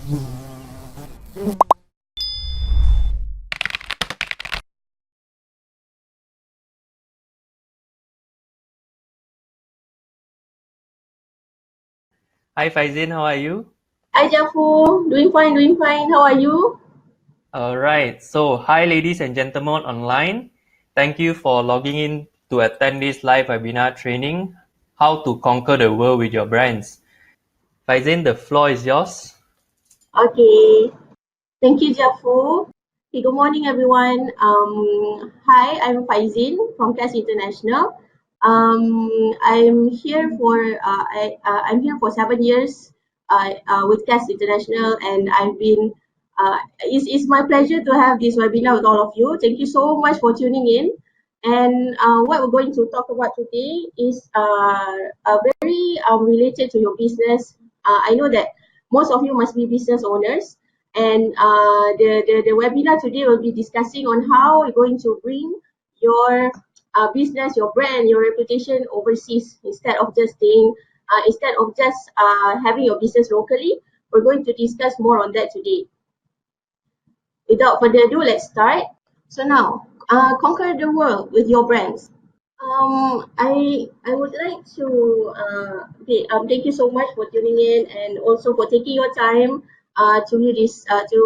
Hi Faizin, how are you? Hi Jafu, doing fine, doing fine. How are you? Alright, so hi ladies and gentlemen online. Thank you for logging in to attend this live webinar training, How to Conquer the World with Your Brands. Faizin, the floor is yours. Okay, thank you Jafu. Okay, good morning everyone. Hi, I'm Faizin from CAS International. I'm here for I'm here for 7 years with CAS International, and it's my pleasure to have this webinar with all of you. Thank you so much for tuning in. And what we're going to talk about today is very related to your business. I know that most of you must be business owners, and the webinar today will be discussing on how you're going to bring your business, your brand, your reputation overseas instead of just having your business locally. We're going to discuss more on that today. Without further ado, let's start. So now, conquer the world with your brands. I would like to thank you so much for tuning in, and also for taking your time to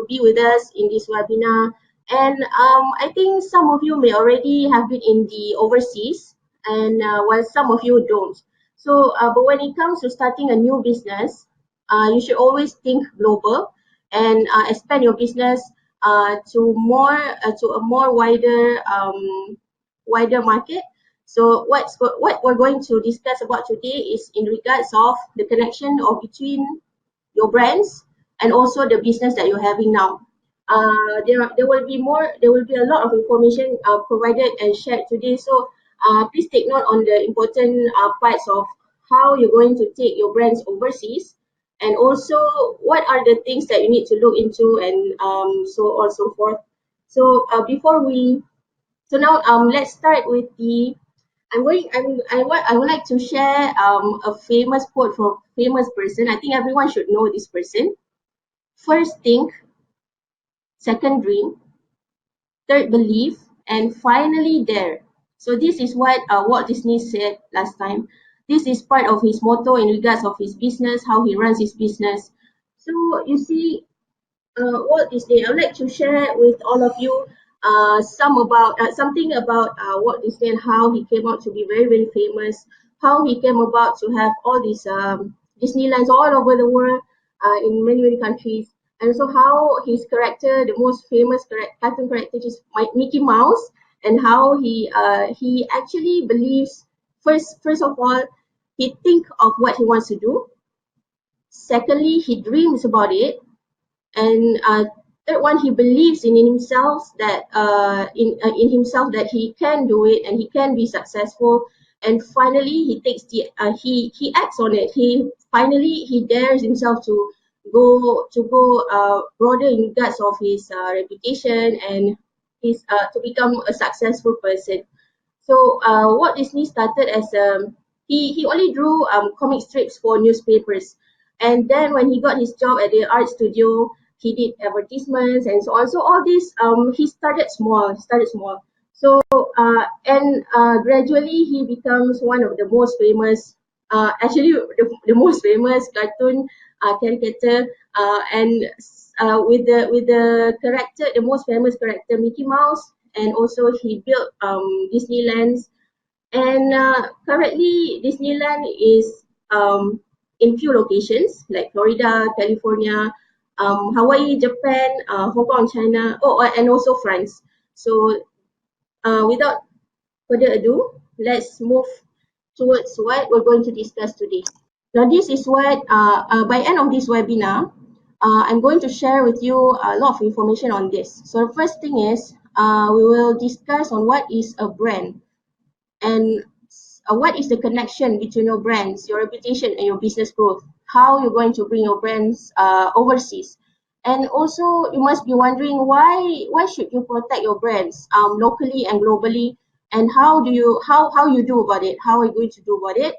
be with us in this webinar. And I think some of you may already have been in the overseas, and while some of you don't. So, but when it comes to starting a new business, you should always think global and expand your business to a more wider market. So what we're going to discuss about today is in regards of the connection of between your brands and also the business that you're having now. There will be a lot of information provided and shared today. So please take note on the important parts of how you're going to take your brands overseas, and also what are the things that you need to look into, and so on and so forth. So before we so now let's start with the I would like to share a famous quote from famous person. I think everyone should know this person. First think, second dream, third believe, and finally dare. So this is what Walt Disney said last time. This is part of his motto in regards of his business, how he runs his business. So you see, Walt Disney, I would like to share with all of you something about Walt Disney and how he came out to be very, very famous, how he came about to have all these Disneylands all over the world, in many, many countries, and also how his character, the most famous cartoon character, is Mickey Mouse, and how he actually believes, first of all, he think of what he wants to do. Secondly, he dreams about it, and third one, he believes in himself that in himself that he can do it and he can be successful. And finally, he acts on it. He dares himself to go broader in regards of his reputation, and his to become a successful person. So Walt Disney started as he only drew comic strips for newspapers, and then when he got his job at the art studio, he did advertisements and so on. So all this he started small, So gradually he becomes one of the most famous, actually the most famous cartoon caricature, and with the character, the most famous character Mickey Mouse, and also he built Disneylands. And currently Disneyland is in few locations like Florida, California, Hawaii, Japan, Hong Kong, China, and also France. So without further ado, let's move towards what we're going to discuss today. Now, this is what, by end of this webinar, I'm going to share with you a lot of information on this. So the first thing is, we will discuss on what is a brand, and what is the connection between your brands, your reputation, and your business growth. How you're going to bring your brands overseas. And also, you must be wondering why should you protect your brands locally and globally, and how you do about it, how are you going to do about it.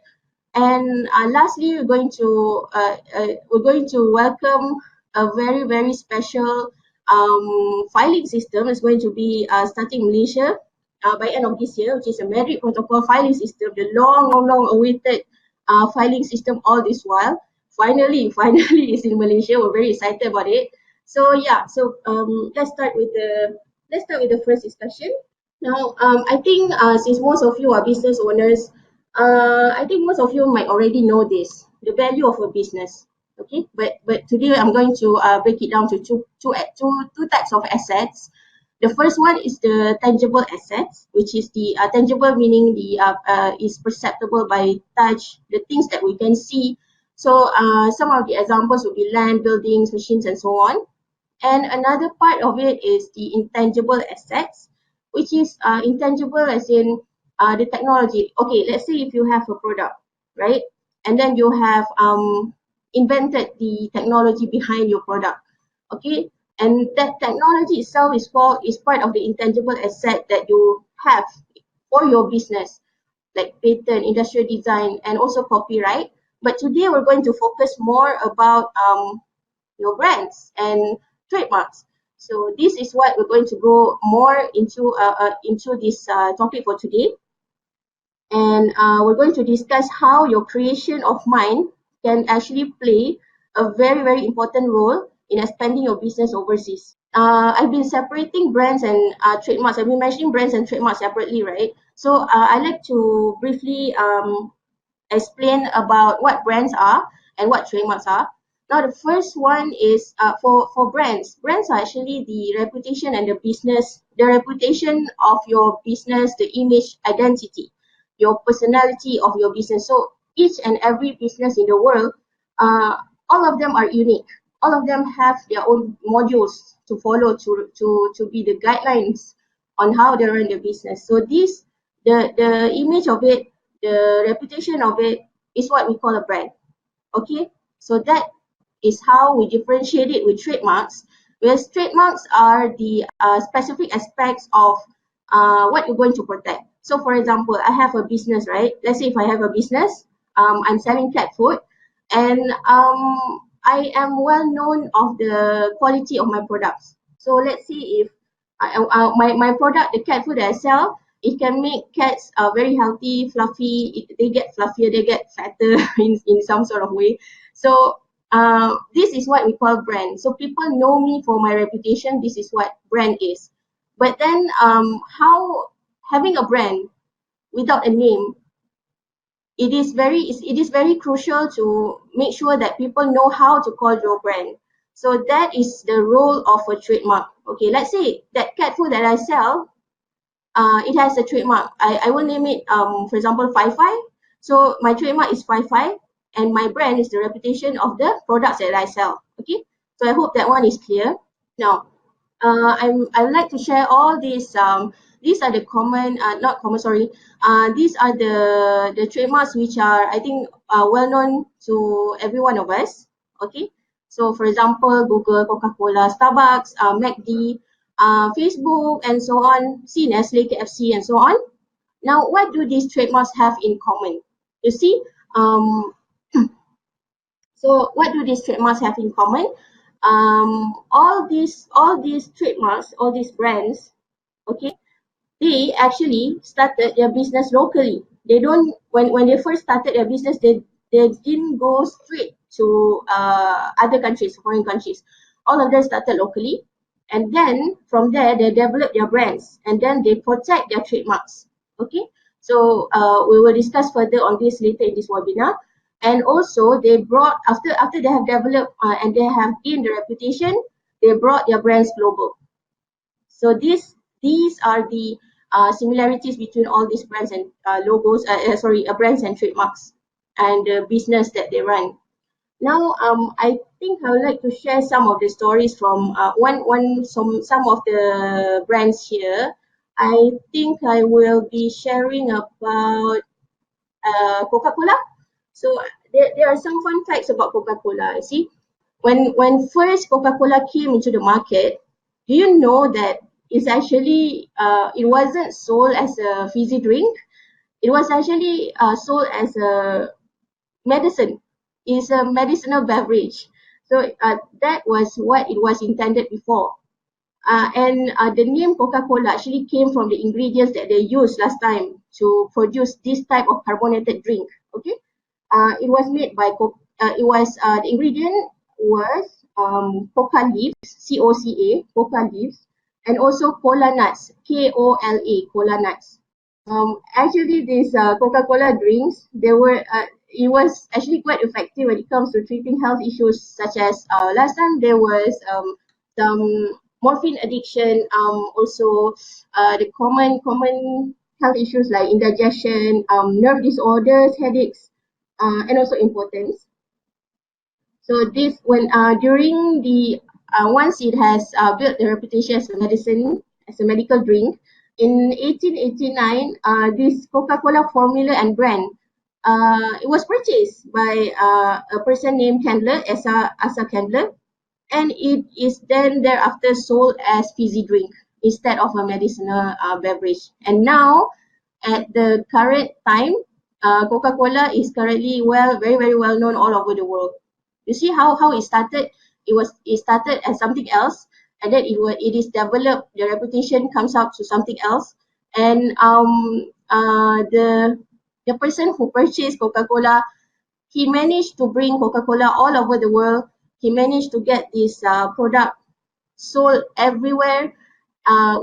And lastly, we're going to welcome a very, very special filing system is going to be starting in Malaysia by end of this year, which is a Madrid Protocol filing system, the long awaited filing system all this while. Finally, it's in Malaysia. We're very excited about it. So yeah, so let's start with the first discussion. Now, I think since most of you are business owners, I think most of you might already know this, the value of a business. Okay, but today I'm going to break it down to two types of assets. The first one is the tangible assets, which is the tangible meaning the is perceptible by touch, the things that we can see. So some of the examples would be land, buildings, machines, and so on. And another part of it is the intangible assets, which is intangible as in the technology. Okay, let's say if you have a product, right? And then you have invented the technology behind your product. Okay, and that technology itself is part of the intangible asset that you have for your business, like patent, industrial design, and also copyright. But today we're going to focus more about your brands and trademarks. So this is what we're going to go more into this topic for today. And we're going to discuss how your creation of mind can actually play a very, very important role in expanding your business overseas. I've been separating brands and trademarks. I've been mentioning brands and trademarks separately, right? So I like to briefly explain about what brands are and what trademarks are. Now, the first one is for brands. Brands are actually the reputation and the reputation of your business, the image, identity, your personality of your business. So each and every business in the world, all of them are unique. All of them have their own modules to follow to be the guidelines on how they run their business. So the image of it, the reputation of it is what we call a brand. Okay, so that is how we differentiate it with trademarks. Whereas trademarks are the specific aspects of what you're going to protect. So, for example, I have a business, right? Let's say if I have a business, I'm selling cat food, and I am well known of the quality of my products. So, let's see if my product, the cat food that I sell, it can make cats very healthy, fluffy. They get fluffier, they get fatter in some sort of way. So this is what we call brand. So people know me for my reputation. This is what brand is. But then how having a brand without a name, it is very crucial to make sure that people know how to call your brand. So that is the role of a trademark. Okay, let's say that cat food that I sell, it has a trademark. I will name it, for example, Fi-Fi. So my trademark is Fi-Fi, and my brand is the reputation of the products that I sell. Okay, so I hope that one is clear. Now, I would like to share all these. These are the common, not common, sorry. These are the trademarks which are, I think, well known to every one of us. Okay, so for example, Google, CocaCola, Starbucks, McD, Facebook, and so on. See, Nestle, KFC, and so on. Now, what do these trademarks have in common? You see, so what do these trademarks have in common? All these trademarks, all these brands, okay, they actually started their business locally. They don't when they first started their business, they didn't go straight to other countries, foreign countries. All of them started locally, and then from there they develop their brands, and then they protect their trademarks. Okay, so we will discuss further on this later in this webinar. And also they brought after they have developed and they have gained the reputation, they brought their brands global. So these are the similarities between all these brands and brands and trademarks and the business that they run. Now, I think I would like to share some of the stories from some of the brands here. I think I will be sharing about CocaCola. So there are some fun facts about Coca-Cola. See, when first Coca-Cola came into the market, do you know that it's actually it wasn't sold as a fizzy drink. It was actually sold as a medicine. It's a medicinal beverage. So that was what it was intended before. And the name Coca-Cola actually came from the ingredients that they used last time to produce this type of carbonated drink. Okay, it was made by the ingredient was coca leaves, coca leaves, and also cola nuts, cola nuts. Actually, these Coca-Cola drinks, it was actually quite effective when it comes to treating health issues such as last time there was some morphine addiction, also the common health issues like indigestion, nerve disorders, headaches, and also impotence. So this when during the once it has built the reputation as a medicine, as a medical drink, in 1889, this Coca-Cola formula and brand, it was purchased by a person named Candler, Asa Candler, and it is then thereafter sold as fizzy drink instead of a medicinal beverage. And now, at the current time, Coca-Cola is currently very very well known all over the world. You see how it started? It started as something else, and then it is developed. The reputation comes up to something else, and the person who purchased Coca-Cola, he managed to bring Coca-Cola all over the world. He managed to get this product sold everywhere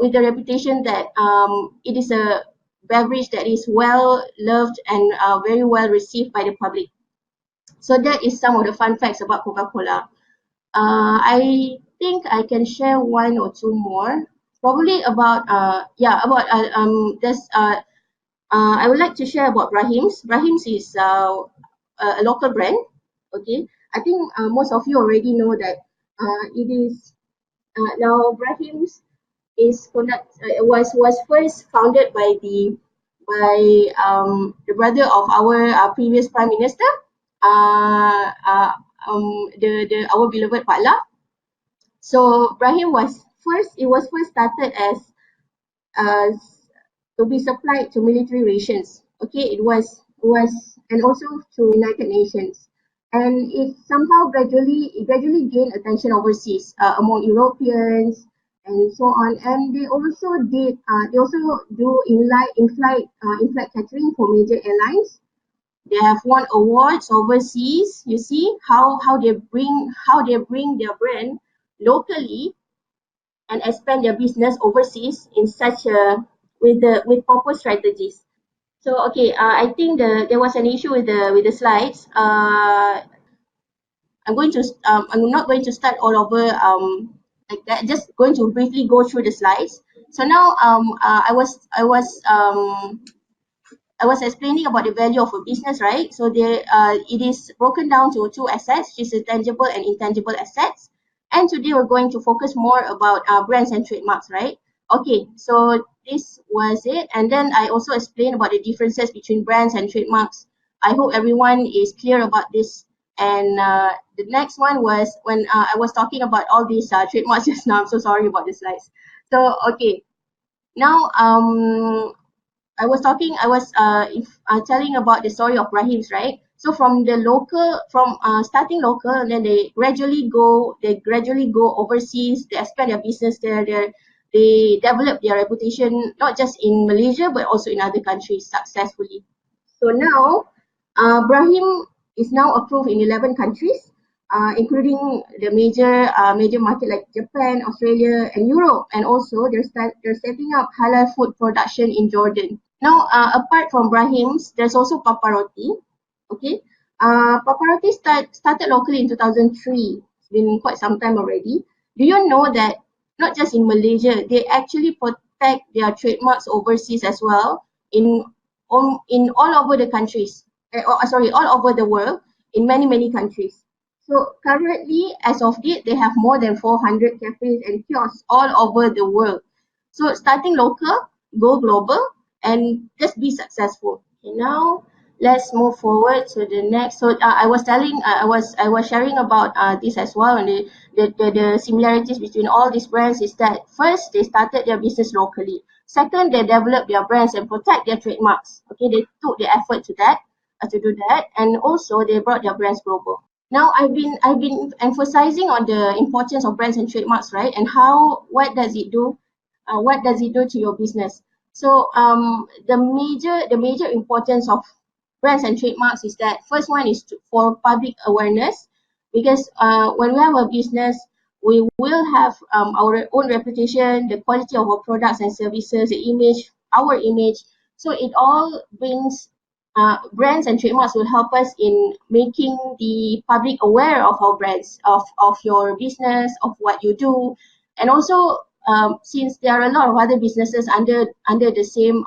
with the reputation that it is a beverage that is well loved and very well received by the public. So that is some of the fun facts about Coca-Cola. I think I can share one or two more. Probably about there's I would like to share about Brahim's. Brahim's is a local brand. Okay, I think most of you already know that it is now Brahim's is was first founded by the brother of our previous prime minister, the our beloved Pak La. So Brahim was first. It was first started as to be supplied to military rations. Okay, it was and also to United Nations, and it gradually gained attention overseas among Europeans and so on. And they also do in flight catering for major airlines. They have won awards overseas. You see how they bring their brand locally and expand their business overseas in such a with proper strategies. So okay, I think there was an issue with the slides. I'm not going to start all over like that. Just going to briefly go through the slides. So now I was explaining about the value of a business, right? So it is broken down to two assets, which is tangible and intangible assets. And today we're going to focus more about brands and trademarks, right? Okay, so this was it. And then I also explained about the differences between brands and trademarks. I hope everyone is clear about this. And the next one was when I was talking about all these trademarks just now. I'm so sorry about the slides. So, okay, now I was telling about the story of Brahim's, right? So from starting local, and then they gradually go overseas. They expand their business there. They develop their reputation not just in Malaysia but also in other countries successfully. So now, Brahim is now approved in 11 countries, including the major market like Japan, Australia, and Europe. And also, they're setting up halal food production in Jordan. Now, apart from Brahim's, there's also Paparotti. Okay, Paparotti started locally in 2003. It's been quite some time already. Do you know that not just in Malaysia, they actually protect their trademarks overseas as well in all over the countries. All over the world in many countries. So currently, as of date, they have more than 400 cafes and kiosks all over the world. So starting local, go global, and just be successful. Okay, now let's move forward to the next. So I was sharing about this as well, and the similarities between all these brands is that first they started their business locally. Second, they developed their brands and protect their trademarks. Okay, they took the effort to do that, and also they brought their brands global. Now I've been emphasizing on the importance of brands and trademarks, right? And what does it do? What does it do to your business? So the major importance of brands and trademarks is that first one is for public awareness, because when we have a business, we will have our own reputation, the quality of our products and services, the image, our image. So it all brings brands and trademarks will help us in making the public aware of our brands, of your business, of what you do. And also, since there are a lot of other businesses under the same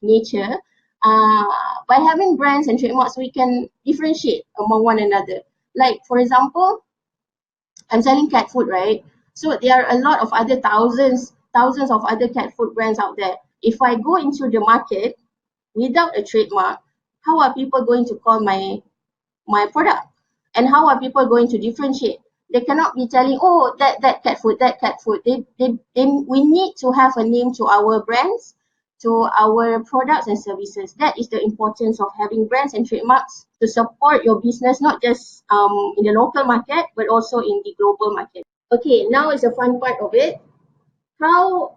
nature, uh, by having brands and trademarks, we can differentiate among one another. Like, for example, I'm selling cat food, right? So there are a lot of other thousands of other cat food brands out there. If I go into the market without a trademark, how are people going to call my product? And how are people going to differentiate? They cannot be telling, oh, that cat food, that cat food. We need to have a name to our brands, to our products and services. That is the importance of having brands and trademarks to support your business, not just in the local market, but also in the global market. Okay, now is the fun part of it. How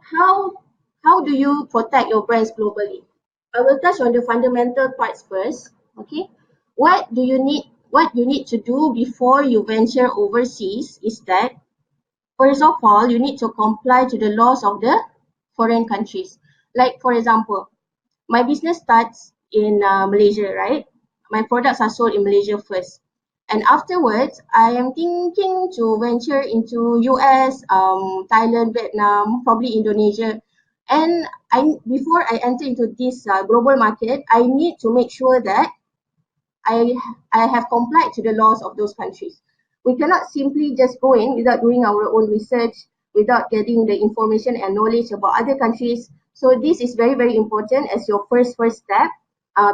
do you protect your brands globally? I will touch on the fundamental parts first. Okay, what you need to do before you venture overseas is that, first of all, you need to comply to the laws of the foreign countries. Like, for example, my business starts in Malaysia, right? My products are sold in Malaysia first. And afterwards, I am thinking to venture into US, Thailand, Vietnam, probably Indonesia. And before I enter into this global market, I need to make sure that I I have complied to the laws of those countries. We cannot simply just go in without doing our own research, without getting the information and knowledge about other countries. So this is very, very important as your first step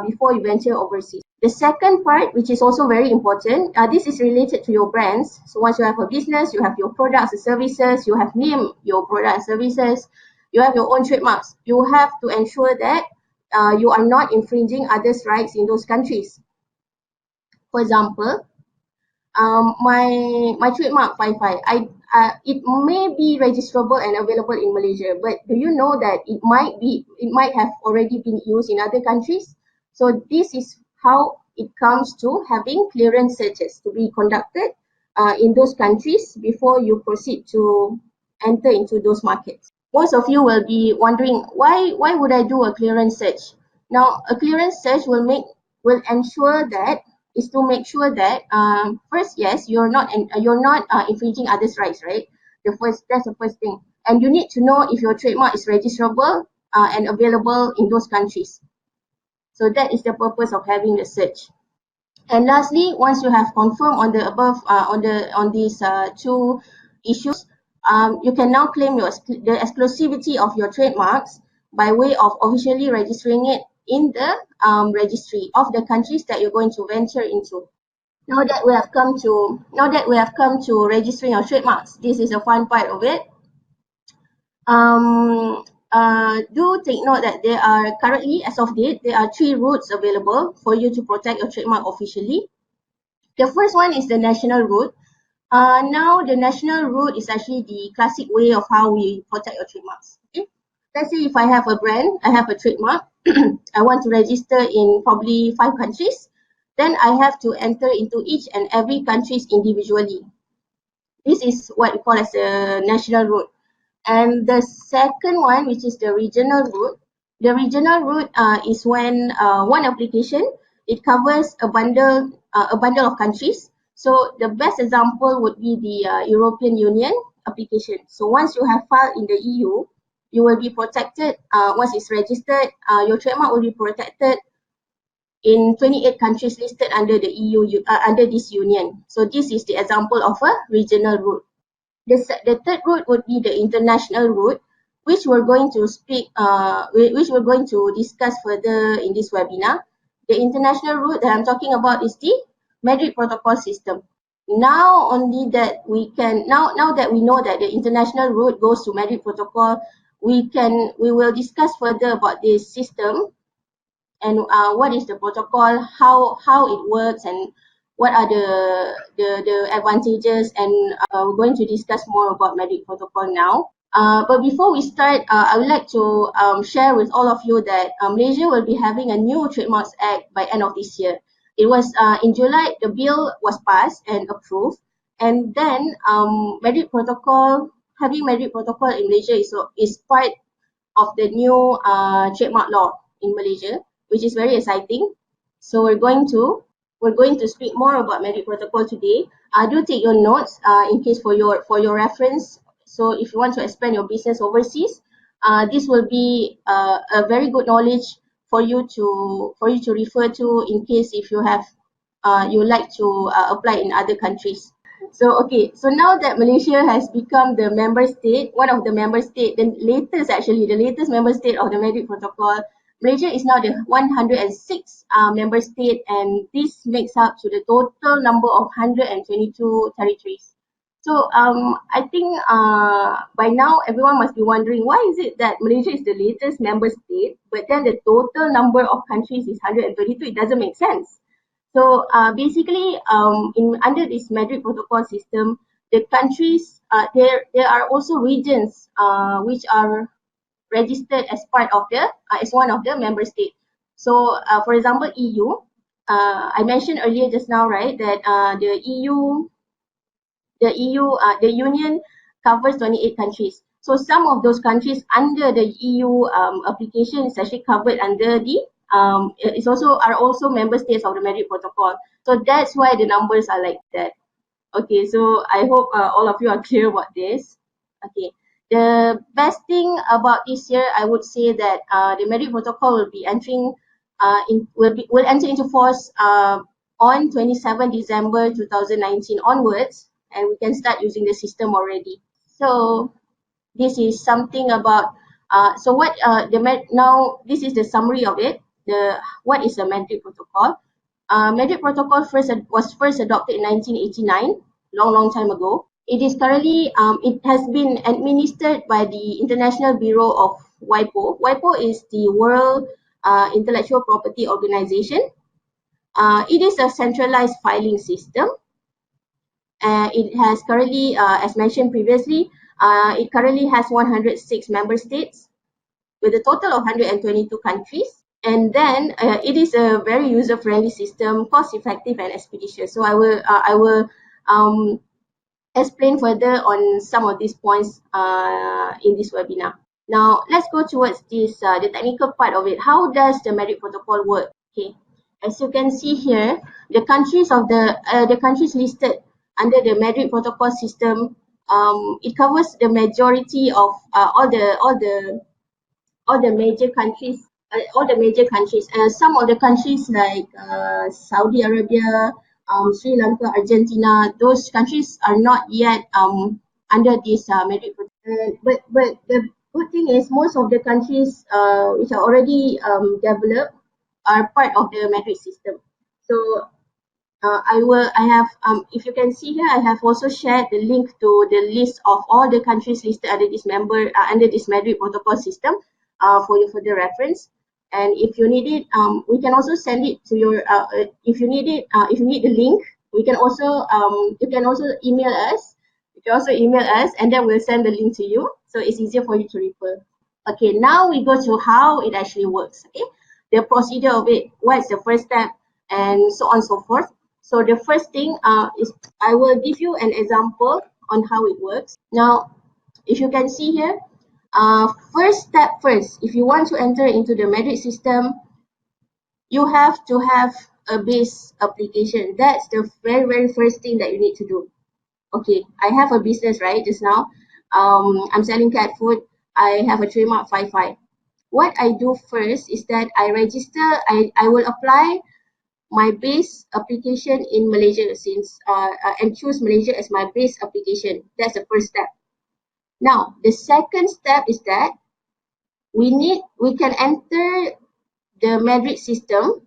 before you venture overseas. The second part, which is also very important, this is related to your brands. So once you have a business, you have your products and services, you have named your products and services, you have your own trademarks. You have to ensure that you are not infringing others' rights in those countries. For example, my trademark 55, it may be registrable and available in Malaysia, but do you know that it might have already been used in other countries? So this is how it comes to having clearance searches to be conducted in those countries before you proceed to enter into those markets. Most of you will be wondering, why would I do a clearance search? Now, a clearance search will ensure that is to make sure that first, yes, you're not infringing others' rights, right? That's the first thing, and you need to know if your trademark is registrable and available in those countries. So that is the purpose of having the search. And lastly, once you have confirmed on the above on these two issues, you can now claim the exclusivity of your trademarks by way of officially registering it in the registry of the countries that you're going to venture into. Now that we have come to registering your trademarks, this is the fun part of it. Do take note that there are currently, as of date, there are 3 routes available for you to protect your trademark officially. The first one is the national route. Now the national route is actually the classic way of how we protect your trademarks. Okay? Let's say if I have a brand, I have a trademark, I want to register in probably 5 countries, then I have to enter into each and every countries individually. This is what we call as a national route. And the second one, which is the regional route, the regional route is when one application, it covers a bundle of countries. So the best example would be the European Union application. So once you have filed in the EU, you will be protected. Once it's registered, your trademark will be protected in 28 countries listed under the EU, under this union. So this is the example of a regional route. The third route would be the international route, which we're going to discuss further in this webinar. The international route that I'm talking about is the Madrid Protocol system. Now that we know that the international route goes to Madrid Protocol, we will discuss further about this system and what is the protocol, how it works, and what are the advantages, and we're going to discuss more about Madrid Protocol now. But before we start, I would like to share with all of you that Malaysia will be having a new Trademarks Act by end of this year. It was in July, the bill was passed and approved, and then having Madrid Protocol in Malaysia is part of the new trademark law in Malaysia, which is very exciting. So we're going to speak more about Madrid Protocol today. Do take your notes in case for your reference. So if you want to expand your business overseas, this will be a very good knowledge for you to refer to in case if you like to apply in other countries. So now that Malaysia has become the member state, one of the member state, the latest member state of the Madrid Protocol, Malaysia is now the 106 member state, and this makes up to the total number of 122 territories. So I think by now everyone must be wondering, why is it that Malaysia is the latest member state, but then the total number of countries is 122? It doesn't make sense. So basically, under this Madrid Protocol system, the countries there are also regions which are registered as part of the as one of the member states. So for example, EU. I mentioned earlier just now, right, that the Union covers 28 countries. So some of those countries under the EU application is actually covered under the are also member states of the Madrid Protocol. So that's why the numbers are like that. Okay, so I hope all of you are clear about this. Okay, the best thing about this year, I would say that the Madrid Protocol will be entering will enter into force on 27 December 2019 onwards, and we can start using the system already. So this is something about so what now this is the summary of it. What is the Madrid Protocol? Madrid Protocol was first adopted in 1989, long time ago. It has been administered by the International Bureau of WIPO. WIPO is the World Intellectual Property Organization. It is a centralized filing system. It has currently, as mentioned previously, it currently has 106 member states with a total of 122 countries. And then it is a very user-friendly system, cost-effective and expeditious. So I will explain further on some of these points in this webinar. Now let's go towards this the technical part of it. How does the Madrid Protocol work? Okay, as you can see here, the countries listed under the Madrid Protocol system, it covers the majority of all the major countries. Some of the countries like Saudi Arabia, Sri Lanka, Argentina, those countries are not yet under this Madrid Protocol. But the good thing is most of the countries which are already developed are part of the Madrid system. So if you can see here, I have also shared the link to the list of all the countries listed under this Madrid Protocol system for your further reference. And if you need it, we can also send it to your. If you need it, if you need the link, you can also email us. You can also email us, and then we'll send the link to you, so it's easier for you to refer. Okay, now we go to how it actually works. Okay, the procedure of it. What's the first step, and so on and so forth. So the first thing is I will give you an example on how it works. Now, if you can see here, first, if you want to enter into the Madrid system, you have to have a base application. That's the very first thing that you need to do. Okay, I have a business, right, just now. I'm selling cat food. I have a trademark 55. What I do first is that I will apply my base application in Malaysia and choose Malaysia as my base application. That's the first step. Now, the second step is that we can enter the Madrid system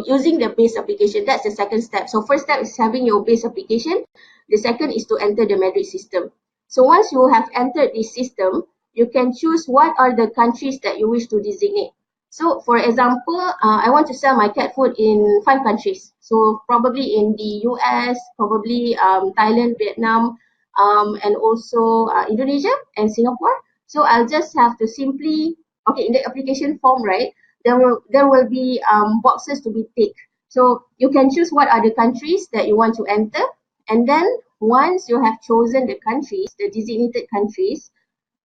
using the base application. That's the second step. So first step is having your base application. The second is to enter the Madrid system. So once you have entered this system, you can choose what are the countries that you wish to designate. So for example, I want to sell my cat food in 5 countries. So probably in the US, probably Thailand, Vietnam, and also Indonesia and Singapore. So I'll just have to simply, okay, in the application form, right, there will be boxes to be ticked. So you can choose what are the countries that you want to enter. And then once you have chosen the countries, the designated countries,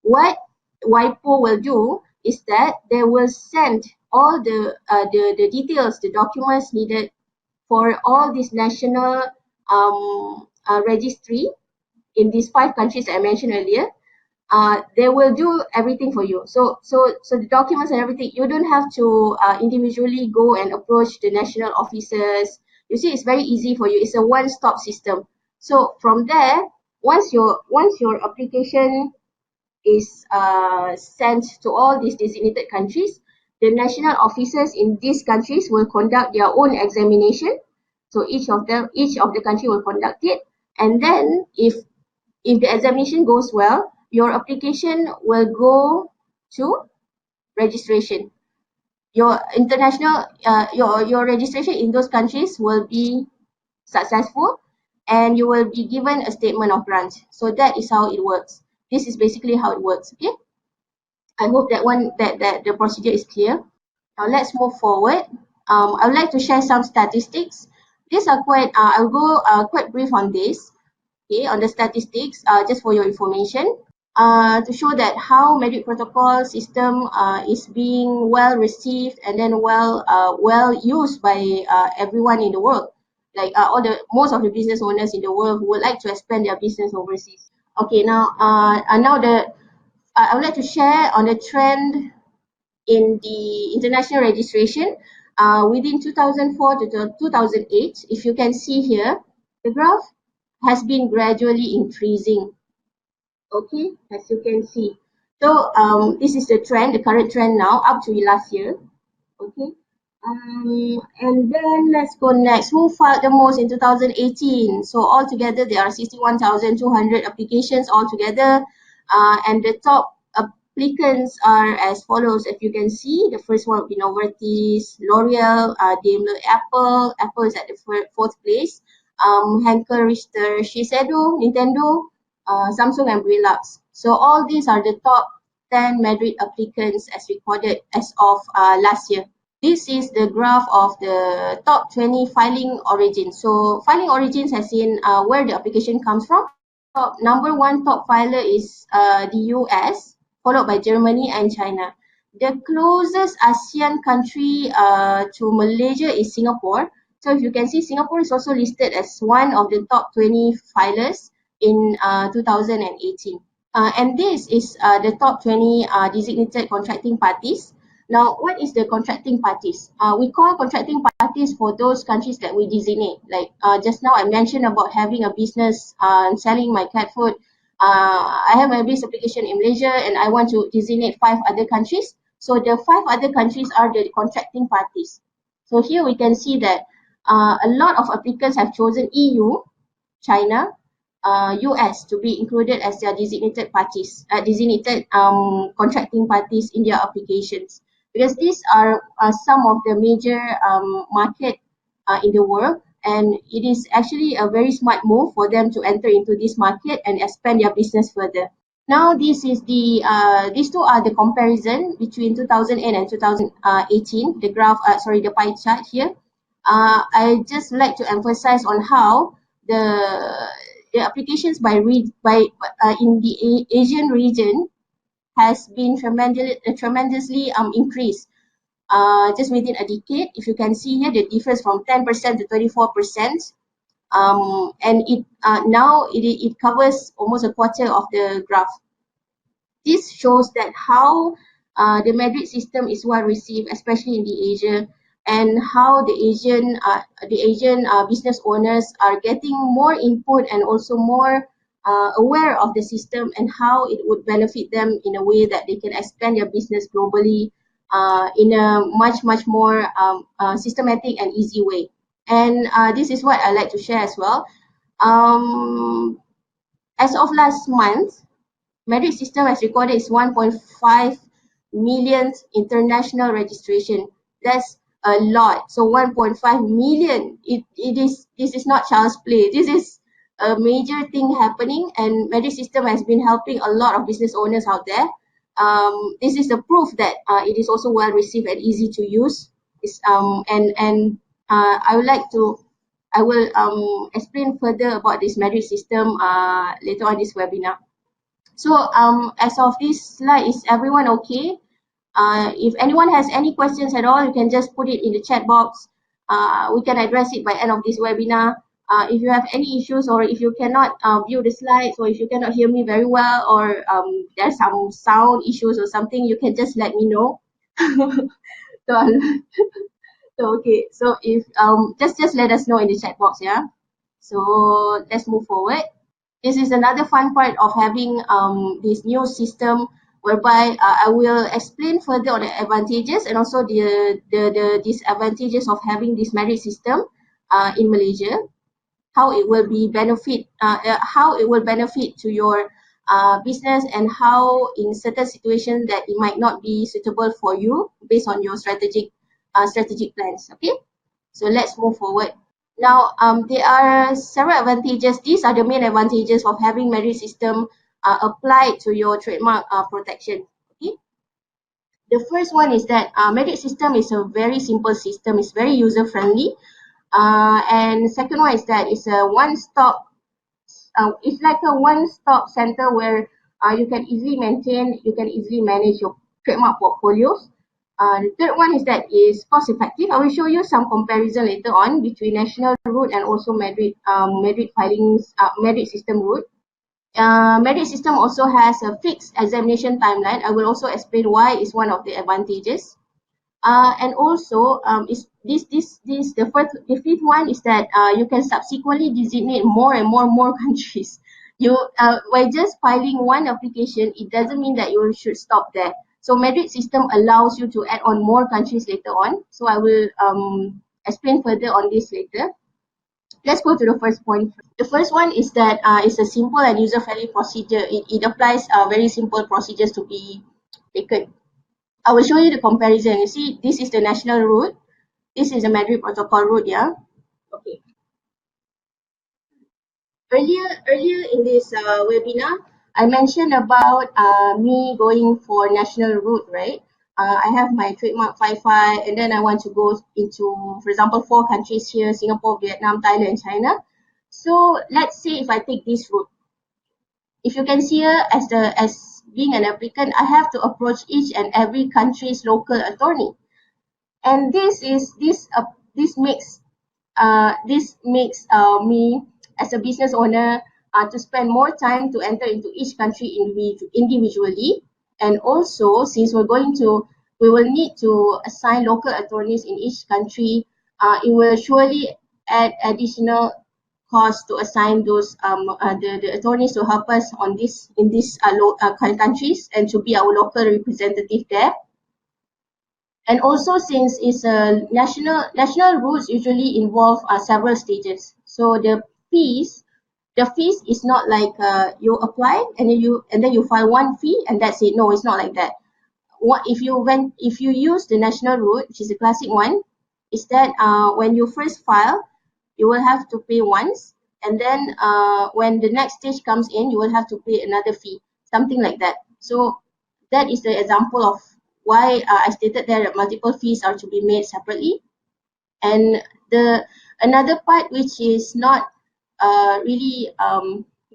what WIPO will do is that they will send all the details, the documents needed for all these national registry in these 5 countries that I mentioned earlier. They will do everything for you. So the documents and everything, you don't have to individually go and approach the national officers. You see, it's very easy for you. It's a one-stop system. So from there, once your application is sent to all these designated countries, the national officers in these countries will conduct their own examination. So each of the country will conduct it, and then if the examination goes well, your application will go to registration. Your international, your registration in those countries will be successful, and you will be given a statement of grant. So that is how it works. This is basically how it works. Okay. I hope that the procedure is clear. Now let's move forward. I would like to share some statistics. These are quite. I'll go quite brief on this. Okay, on the statistics. Just for your information. To show that how Madrid Protocol system is being well received and then well used by everyone in the world. Like all the most of the business owners in the world who would like to expand their business overseas. Okay, now I would like to share on the trend in the international registration within 2004 to 2008. If you can see here, the graph has been gradually increasing. Okay, as you can see. So this is the trend, the current trend now up to last year. Okay. And then let's go next. Who filed the most in 2018? So altogether, there are 61,200 applications altogether. And the top applicants are as follows. If you can see, the first one would be Novartis, L'Oreal, Daimler, Apple. Apple is at the fourth place. Henkel, Richter, Shiseido, Nintendo, Samsung, and Brelux. So all these are the top 10 Madrid applicants as recorded as of last year. This is the graph of the top 20 filing origins. So filing origins as in where the application comes from. Number one top filer is the US, followed by Germany and China. The closest ASEAN country to Malaysia is Singapore. So if you can see, Singapore is also listed as one of the top 20 filers in 2018. And this is the top 20 designated contracting parties. Now, what is the contracting parties? We call contracting parties for those countries that we designate. Like just now I mentioned about having a business selling my cat food. I have my business application in Malaysia and I want to designate 5 other countries. So the 5 other countries are the contracting parties. So here we can see that a lot of applicants have chosen EU, China, US to be included as their designated parties, designated contracting parties in their applications, because these are some of the major market in the world, and it is actually a very smart move for them to enter into this market and expand their business further. Now this is these two are the comparison between 2008 and 2018. The graph, the pie chart here. I just like to emphasize on how the applications in the Asian region has been tremendously increased just within a decade. If you can see here, the difference from 10% to 34%, and it now it covers almost a quarter of the graph. This shows that how the Madrid system is well received, especially in the Asia, and how the Asian business owners are getting more input and also more aware of the system and how it would benefit them in a way that they can expand their business globally in a much more systematic and easy way. And this is what I like to share as well. As of last month, Madrid system has recorded is 1.5 million international registration. That's a lot. So 1.5 million. This is not child's play. This is a major thing happening, and Madrid system has been helping a lot of business owners out there. This is a proof that it is also well received and easy to use. I would like to I will explain further about this Madrid system later on this webinar. So as of this slide, is everyone okay? If anyone has any questions at all, you can just put it in the chat box. We can address it by end of this webinar. If you have any issues, or if you cannot view the slides, or if you cannot hear me very well, or there's some sound issues or something, you can just let me know. So, okay, so if just let us know in the chat box, yeah. So let's move forward. This is another fun part of having this new system, whereby I will explain further on the advantages and also the disadvantages of having this merit system in Malaysia. How it will benefit to your business, and how in certain situations that it might not be suitable for you based on your strategic plans. Okay, so let's move forward. Now, there are several advantages. These are the main advantages of having merit system applied to your trademark protection. Okay. The first one is that merit system is a very simple system. It's very user friendly. And second one is that it's a one-stop. It's like a one-stop center where you can easily manage your trademark portfolios. The third one is that is cost effective. I will show you some comparison later on between national route and also Madrid Madrid system route. Madrid system also has a fixed examination timeline. I will also explain why it's one of the advantages. And also, is the fifth one is that you can subsequently designate more and more countries. You by just filing one application, it doesn't mean that you should stop there. So Madrid system allows you to add on more countries later on. So I will explain further on this later. Let's go to the first point. The first one is that it's a simple and user-friendly procedure. It applies very simple procedures to be taken. I will show you the comparison. You see, this is the national route. This is the Madrid Protocol route, yeah. Okay. Earlier in this webinar, I mentioned about me going for national route, right? I have my trademark 55, and then I want to go into, for example, 4 countries here: Singapore, Vietnam, Thailand, and China. So let's say if I take this route, if you can see here, as being an applicant, I have to approach each and every country's local attorney. And this makes me as a business owner to spend more time to enter into each country individually. And also, since we will need to assign local attorneys in each country, it will surely add additional cost to assign those the attorneys to help us on this in these countries, and to be our local representative there. And also, since it's a national rules usually involve several stages. So the fees is not like you apply and then you file one fee and that's it. No, it's not like that. If you use the national route, which is the classic one, is that when you first file, you will have to pay once, and then when the next stage comes in, you will have to pay another fee, something like that. So that is the example of why I stated there that multiple fees are to be made separately. And the another part which is not really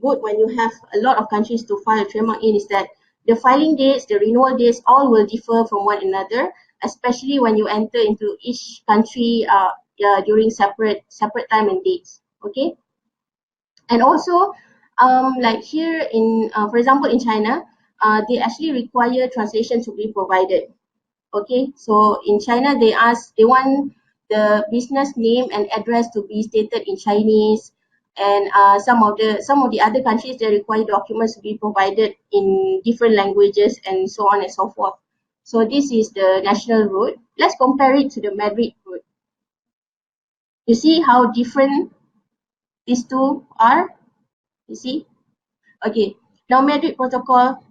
good when you have a lot of countries to file a trademark in is that the filing dates, the renewal dates, all will differ from one another, especially when you enter into each country during separate time and dates. Okay. And also, like here in, for example, in China, they actually require translation to be provided. Okay, so in China, they want the business name and address to be stated in Chinese, and some of the other countries, they require documents to be provided in different languages and so on and so forth. So this is the national route. Let's compare it to the Madrid route. You see how different these two are? You see? Okay, now Madrid Protocol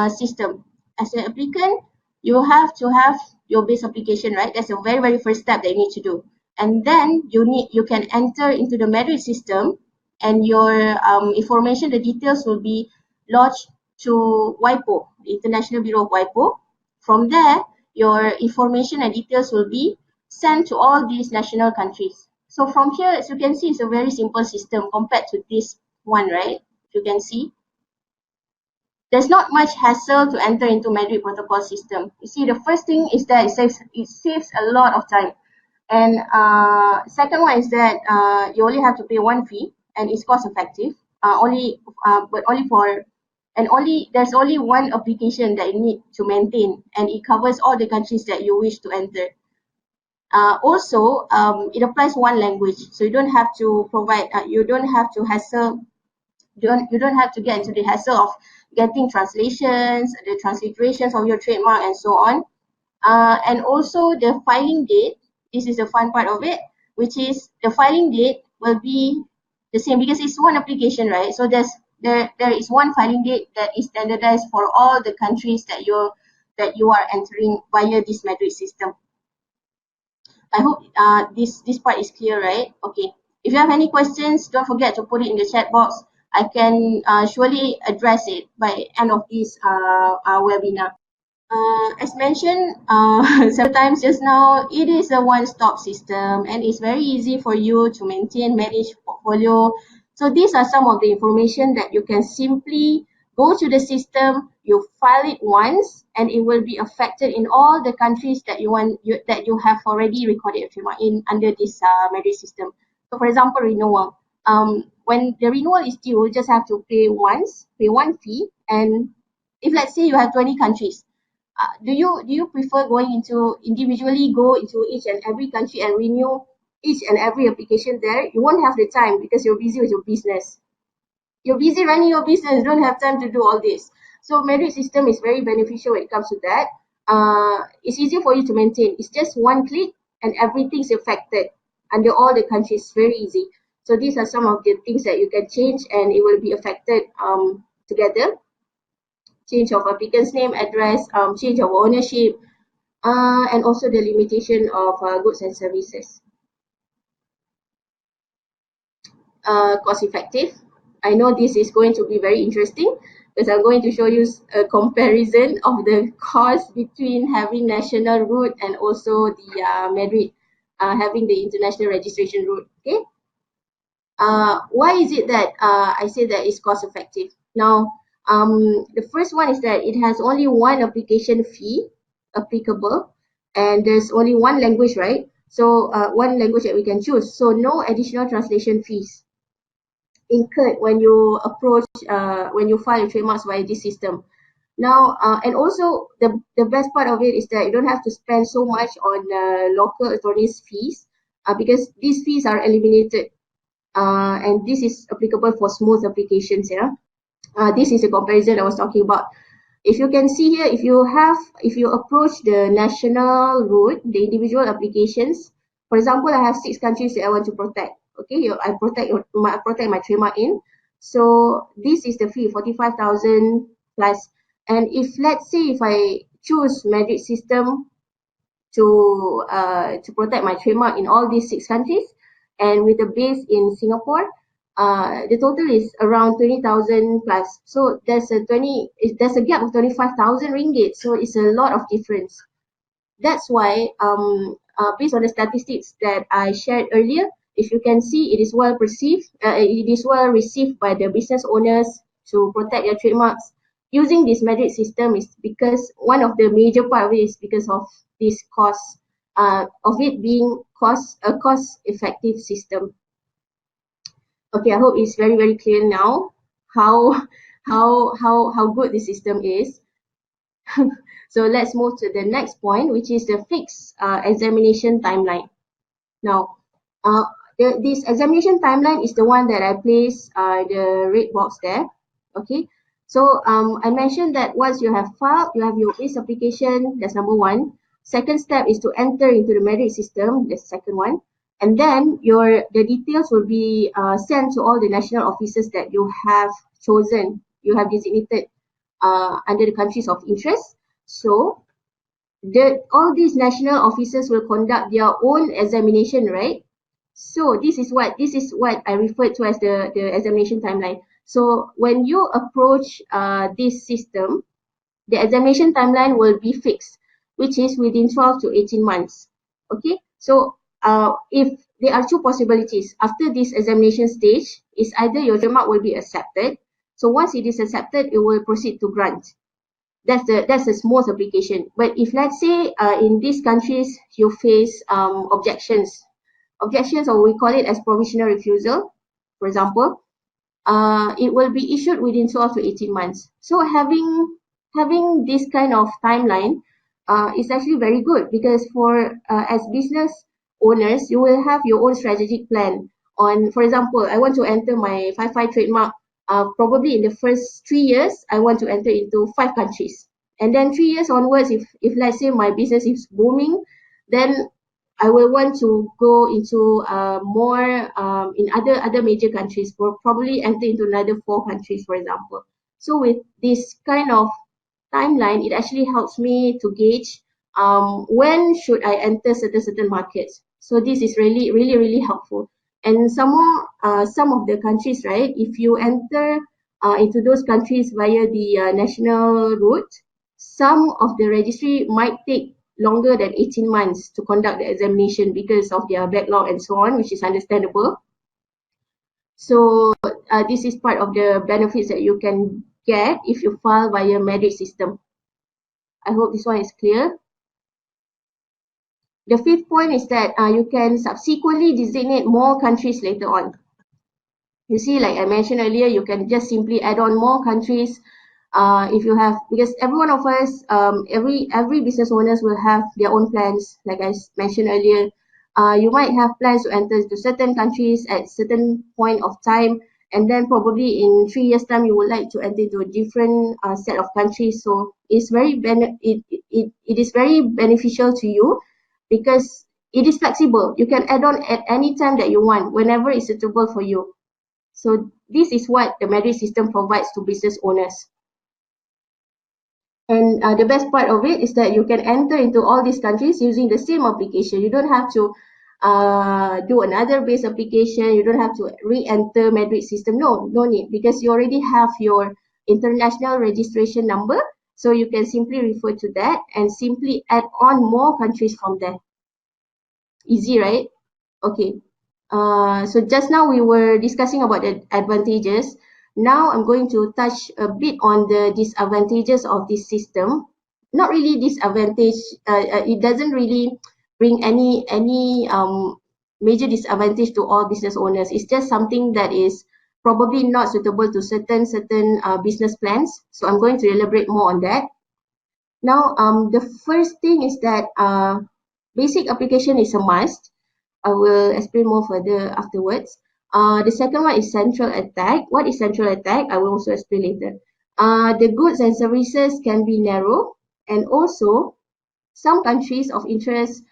system. As an applicant, you have to have your base application, right? That's the very, very first step that you need to do. And then you can enter into the Madrid system, and your information, the details will be lodged to WIPO, the International Bureau of WIPO. From there, your information and details will be sent to all these national countries. So from here, as you can see, it's a very simple system compared to this one, right? You can see there's not much hassle to enter into Madrid Protocol system. You see, the first thing is that it saves a lot of time. And second one is that you only have to pay one fee, and it's cost effective. But only for and only there's only one application that you need to maintain, and it covers all the countries that you wish to enter. Also, it applies one language, so you don't have to provide. You don't have to hassle. You don't have to get into the hassle of getting translations, the transliterations of your trademark, and so on. And also the filing date, this is the fun part of it, which is the filing date will be the same because it's one application, right? So there is one filing date that is standardized for all the countries that you are entering via this Madrid system. I hope this part is clear, right? Okay. If you have any questions, don't forget to put it in the chat box. I can surely address it by end of this webinar. As mentioned several times just now, it is a one-stop system, and it's very easy for you to maintain, manage portfolio. So these are some of the information that you can simply go to the system, you file it once, and it will be affected in all the countries that you have already recorded a trademark in under this Madrid system. So for example, renewal. When the renewal is due, you just have to pay one fee, and if let's say you have 20 countries, do you prefer individually go into each and every country and renew each and every application there? You won't have the time because you're busy with your business. You're busy running your business, don't have time to do all this. So Madrid system is very beneficial when it comes to that. It's easy for you to maintain. It's just one click and everything's affected under all the countries. Very easy. So these are some of the things that you can change, and it will be affected together. Change of applicant's name, address, change of ownership, and also the limitation of goods and services. Cost effective. I know this is going to be very interesting because I'm going to show you a comparison of the cost between having national route and also the Madrid having the international registration route. Okay. Why is it that I say that it's cost effective? Now, the first one is that it has only one application fee applicable, and there's only one language, right? So one language that we can choose. So no additional translation fees incurred when you when you file your trademarks via this system. Now, and also the best part of it is that you don't have to spend so much on local attorneys fees because these fees are eliminated. And this is applicable for smooth applications. Yeah, this is a comparison I was talking about. If you can see here, if you approach the national route, the individual applications, for example, I have 6 countries that I want to protect. Okay, I protect my trademark in. So this is the fee, 45,000 plus. And if let's say if I choose Madrid system to protect my trademark in all these 6 countries, and with a base in Singapore, the total is around 20,000 plus. So there's a gap of 25,000 ringgit. So it's a lot of difference. That's why, based on the statistics that I shared earlier, if you can see, it is well perceived, it is well received by the business owners to protect their trademarks using this Madrid system, is because one of the major part of it is because of this cost, of it being a cost effective system. Okay, I hope it's very, very clear now how good the system is. So let's move to the next point, which is the fixed examination timeline. Now, this examination timeline is the one that I place the red box there. Okay, so I mentioned that once you have filed, you have your base application. That's number one. Second step is to enter into the Madrid system. That's the second one. And then the details will be sent to all the national offices that you have chosen, you have designated under the countries of interest. So all these national officers will conduct their own examination, right? So this is what I refer to as the examination timeline. So when you approach this system, the examination timeline will be fixed, which is within 12 to 18 months. Okay, so if there are two possibilities after this examination stage, is either your trademark will be accepted. So once it is accepted, it will proceed to grant. That's the small application. But if let's say in these countries you face objections, or we call it as provisional refusal, for example, it will be issued within 12 to 18 months. So having this kind of timeline is actually very good, because for as business owners, you will have your own strategic plan on, for example, I want to enter my 55 trademark. Probably in the first 3 years, I want to enter into 5 countries. And then 3 years onwards, if let's say my business is booming, then I will want to go into more in other major countries, probably enter into another 4 countries, for example. So with this kind of timeline, it actually helps me to gauge when should I enter certain markets. So this is really helpful. And some of the countries, right? If you enter into those countries via the national route, some of the registry might take longer than 18 months to conduct the examination because of their backlog and so on, which is understandable. So this is part of the benefits that you can get if you file via Madrid system. I hope this one is clear. The fifth point is that you can subsequently designate more countries later on. You see, like I mentioned earlier, you can just simply add on more countries if you have, because every one of us, every business owners will have their own plans. Like I mentioned earlier, you might have plans to enter to certain countries at certain point of time, and then probably in 3 years' time, you would like to enter into a different set of countries. So it's it is very beneficial to you, because it is flexible. You can add on at any time that you want, whenever it's suitable for you. So this is what the Madrid system provides to business owners. And the best part of it is that you can enter into all these countries using the same application. You don't have to do another base application. You don't have to re-enter Madrid system. No need, because you already have your international registration number. So you can simply refer to that and simply add on more countries from there. Easy, right? Okay. So just now we were discussing about the advantages. Now I'm going to touch a bit on the disadvantages of this system. Not really disadvantage. It doesn't really bring any major disadvantage to all business owners. It's just something that is probably not suitable to certain business plans. So I'm going to elaborate more on that. Now, the first thing is that basic application is a must. I will explain more further afterwards. The second one is central attack. What is central attack? I will also explain later. The goods and services can be narrow, and also some countries of interest,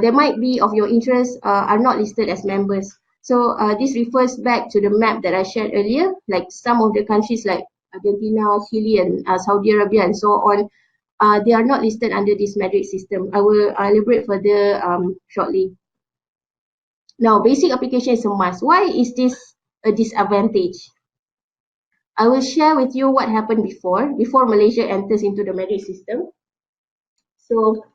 there might be of your interest, are not listed as members. So this refers back to the map that I shared earlier, like some of the countries like Argentina, Chile, and Saudi Arabia, and so on. They are not listed under this Madrid system. I will elaborate further shortly. Now, basic application is a must. Why is this a disadvantage? I will share with you what happened before Malaysia enters into the Madrid system. So,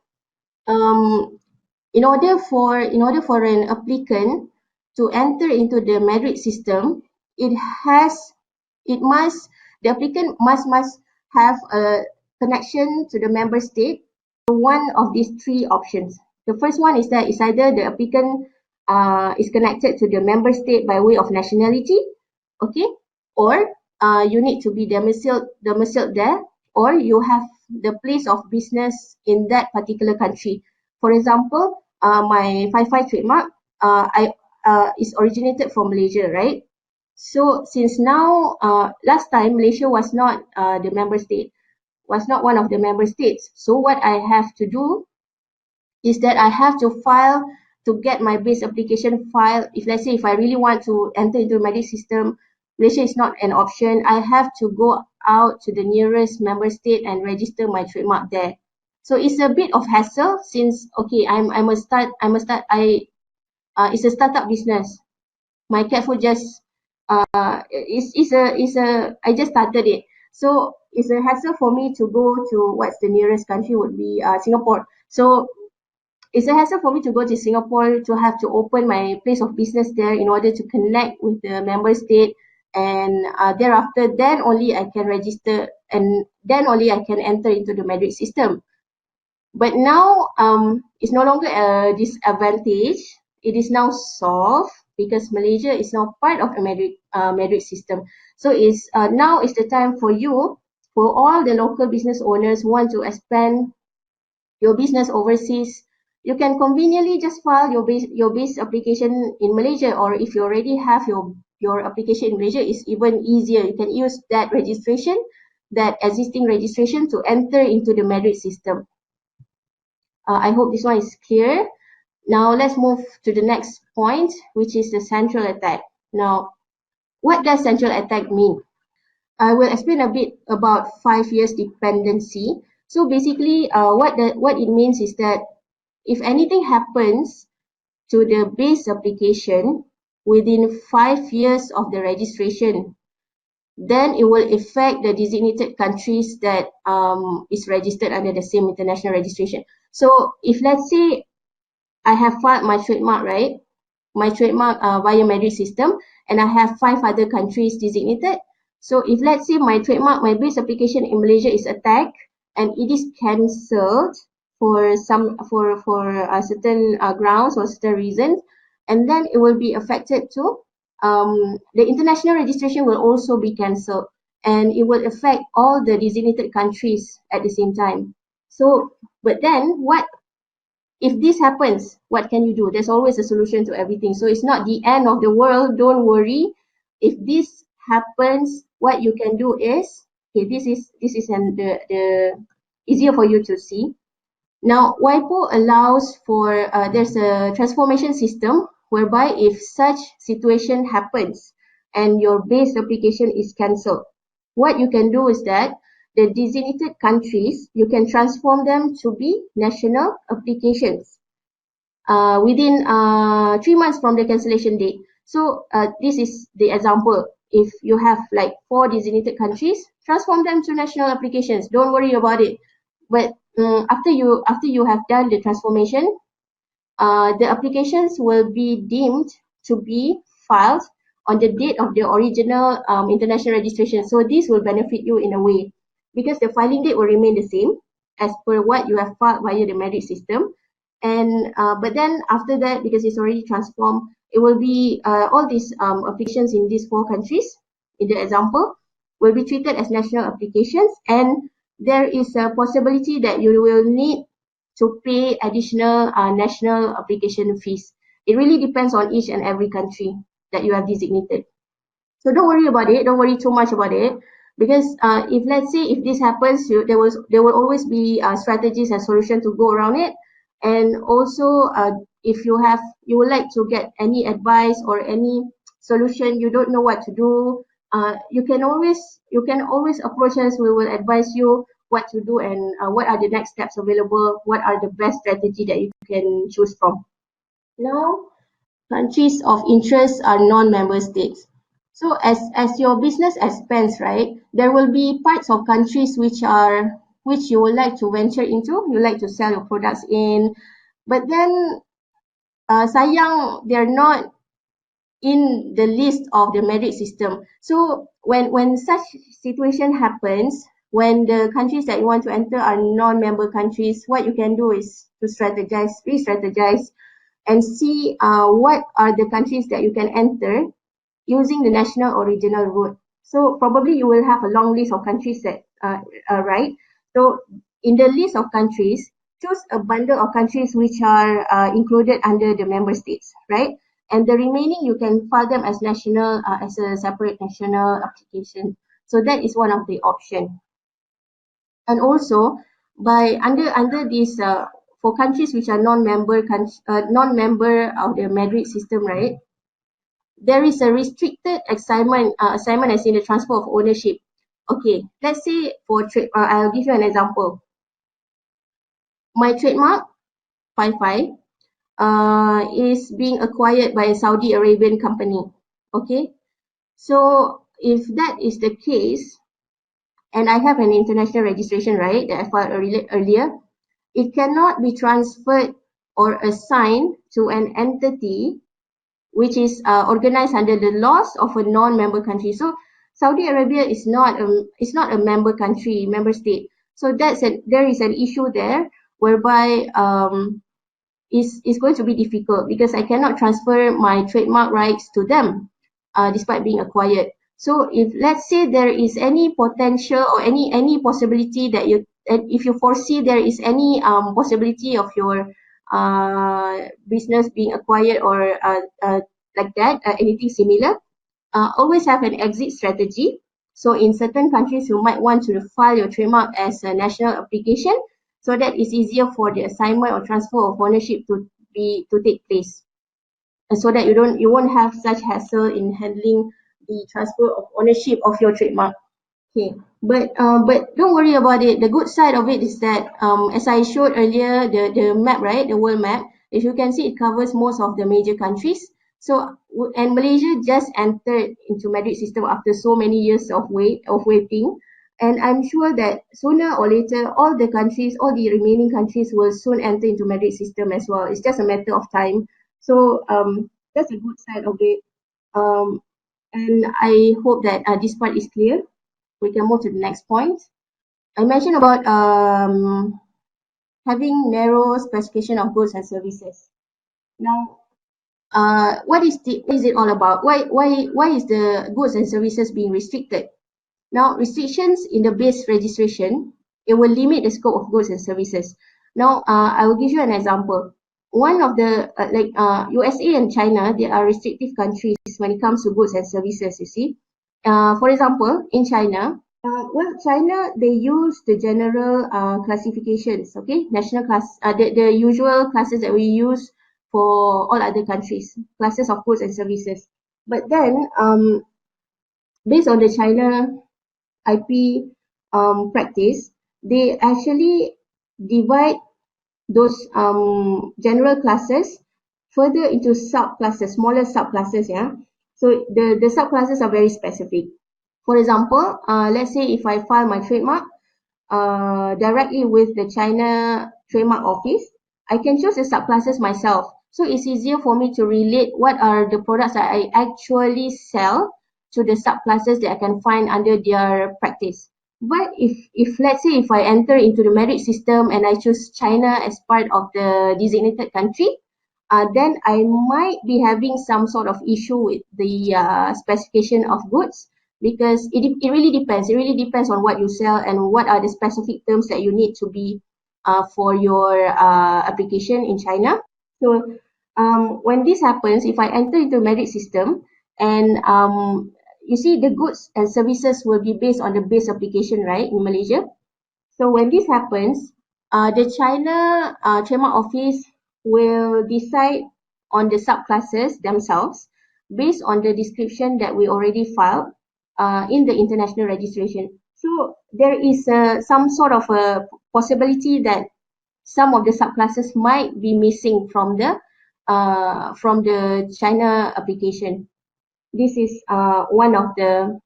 in order for an applicant to enter into the Madrid system, the applicant must have a connection to the member state. One of these three options. The first one is that it's either the applicant is connected to the member state by way of nationality, okay, or you need to be domiciled there, or you have the place of business in that particular country. For example, my 55 trademark is originated from Malaysia, right? So since now, last time Malaysia was not the member state, was not one of the member states. So what I have to do is that I have to file to get my base application file. If let's say if I really want to enter into Madrid system, Malaysia is not an option. I have to go out to the nearest member state and register my trademark there. So it's a bit of hassle since okay, it's a startup business. My cat food just I just started it. So it's a hassle for me to go to what's the nearest country would be Singapore. So it's a hassle for me to go to Singapore to have to open my place of business there in order to connect with the member state, and thereafter then only I can register and then only I can enter into the Madrid system. But now it's no longer a disadvantage. It is now solved because Malaysia is now part of the Madrid system. So it's now is the time for you, for all the local business owners who want to expand your business overseas. You can conveniently just file your base application in Malaysia, or if you already have your application in Malaysia, it's even easier. You can use that registration, that existing registration, to enter into the Madrid system. I hope this one is clear. Now let's move to the next point, which is the central attack. Now, what does central attack mean? I will explain a bit about 5 years dependency. So basically, what it means is that if anything happens to the base application within 5 years of the registration, then it will affect the designated countries that is registered under the same international registration. So if let's say I have filed my trademark, right? My trademark via Madrid system, and I have 5 other countries designated. So if let's say my trademark, my base application in Malaysia is attacked and it is cancelled for certain grounds or certain reasons, and then it will be affected too. The international registration will also be cancelled, and it will affect all the designated countries at the same time. So, but then what if this happens, what can you do? There's always a solution to everything. So it's not the end of the world. Don't worry. If this happens, what you can do is, okay, the easier for you to see. Now, WIPO allows for there's a transformation system whereby if such situation happens and your base application is cancelled, what you can do is that the designated countries, you can transform them to be national applications within 3 months from the cancellation date. So this is the example. If you have like 4 designated countries, transform them to national applications. Don't worry about it. But after you have done the transformation, the applications will be deemed to be filed on the date of the original international registration. So this will benefit you in a way because the filing date will remain the same as per what you have filed via the Madrid system. And but then after that, because it's already transformed, it will be all these applications in these 4 countries, in the example, will be treated as national applications, and there is a possibility that you will need to pay additional national application fees. It really depends on each and every country that you have designated. So don't worry about it. Don't worry too much about it, because if let's say if this happens, there will always be strategies and solution to go around it. And also, if you would like to get any advice or any solution, you don't know what to do, you can always approach us. We will advise you what to do and what are the next steps available. What are the best strategy that you can choose from. Now, countries of interest are non-member states. So as your business expands, right, there will be parts of countries which you would like to venture into, you like to sell your products in, but then sayang they're not in the list of the Madrid system. So when such situation happens, when the countries that you want to enter are non-member countries, what you can do is to re-strategize, and see what are the countries that you can enter using the national original route. So probably you will have a long list of countries that right. So in the list of countries, choose a bundle of countries which are included under the member states, right? And the remaining you can file them as national as a separate national application. So that is one of the option. And also by under this for countries which are non-member of the Madrid system, right? There is a restricted assignment as in the transfer of ownership. Okay, let's say for trade, I'll give you an example. my trademark 55 is being acquired by a Saudi Arabian company. Okay, so if that is the case, and I have an international registration, right, that I filed earlier, it cannot be transferred or assigned to an entity which is organized under the laws of a non-member country. So Saudi Arabia is not a member state. So there is an issue there whereby is going to be difficult because I cannot transfer my trademark rights to them despite being acquired. So if let's say there is any potential or any possibility that if you foresee there is any possibility of your business being acquired or like that, anything similar, always have an exit strategy. So in certain countries, you might want to file your trademark as a national application, so that it's easier for the assignment or transfer of ownership to take place, and so that you won't have such hassle in handling the transfer of ownership of your trademark. Okay, but don't worry about it. The good side of it is that as I showed earlier, the map, right, the world map, if you can see, it covers most of the major countries. So and Malaysia just entered into Madrid system after so many years of waiting, and I'm sure that sooner or later, all the remaining countries will soon enter into Madrid system as well. It's just a matter of time. So that's a good side of it. Um, and I hope that this part is clear. We can move to the next point. I mentioned about having narrow specification of goods and services. Now, what is it all about? Why is the goods and services being restricted? Now, restrictions in the base registration, it will limit the scope of goods and services. Now, I will give you an example. One of the USA and China, they are restrictive countries when it comes to goods and services. You see, for example, in China, China, they use the general classifications, okay? National class, the usual classes that we use for all other countries, classes of goods and services. But then, based on the China IP practice, they actually divide those general classes further into subclasses, smaller subclasses, yeah. So the subclasses are very specific. For example, let's say if I file my trademark directly with the China trademark office, I can choose the subclasses myself. So it's easier for me to relate what are the products that I actually sell to the subclasses that I can find under their practice. But if let's say if I enter into the merit system and I choose China as part of the designated country, then I might be having some sort of issue with the specification of goods, because it really depends. It really depends on what you sell and what are the specific terms that you need to be for your application in China. So when this happens, if I enter into merit system and you see the goods and services will be based on the base application, right, in Malaysia. So when this happens, the China trademark office will decide on the subclasses themselves based on the description that we already filed in the international registration. So there is some sort of a possibility that some of the subclasses might be missing from the China application. This is one of the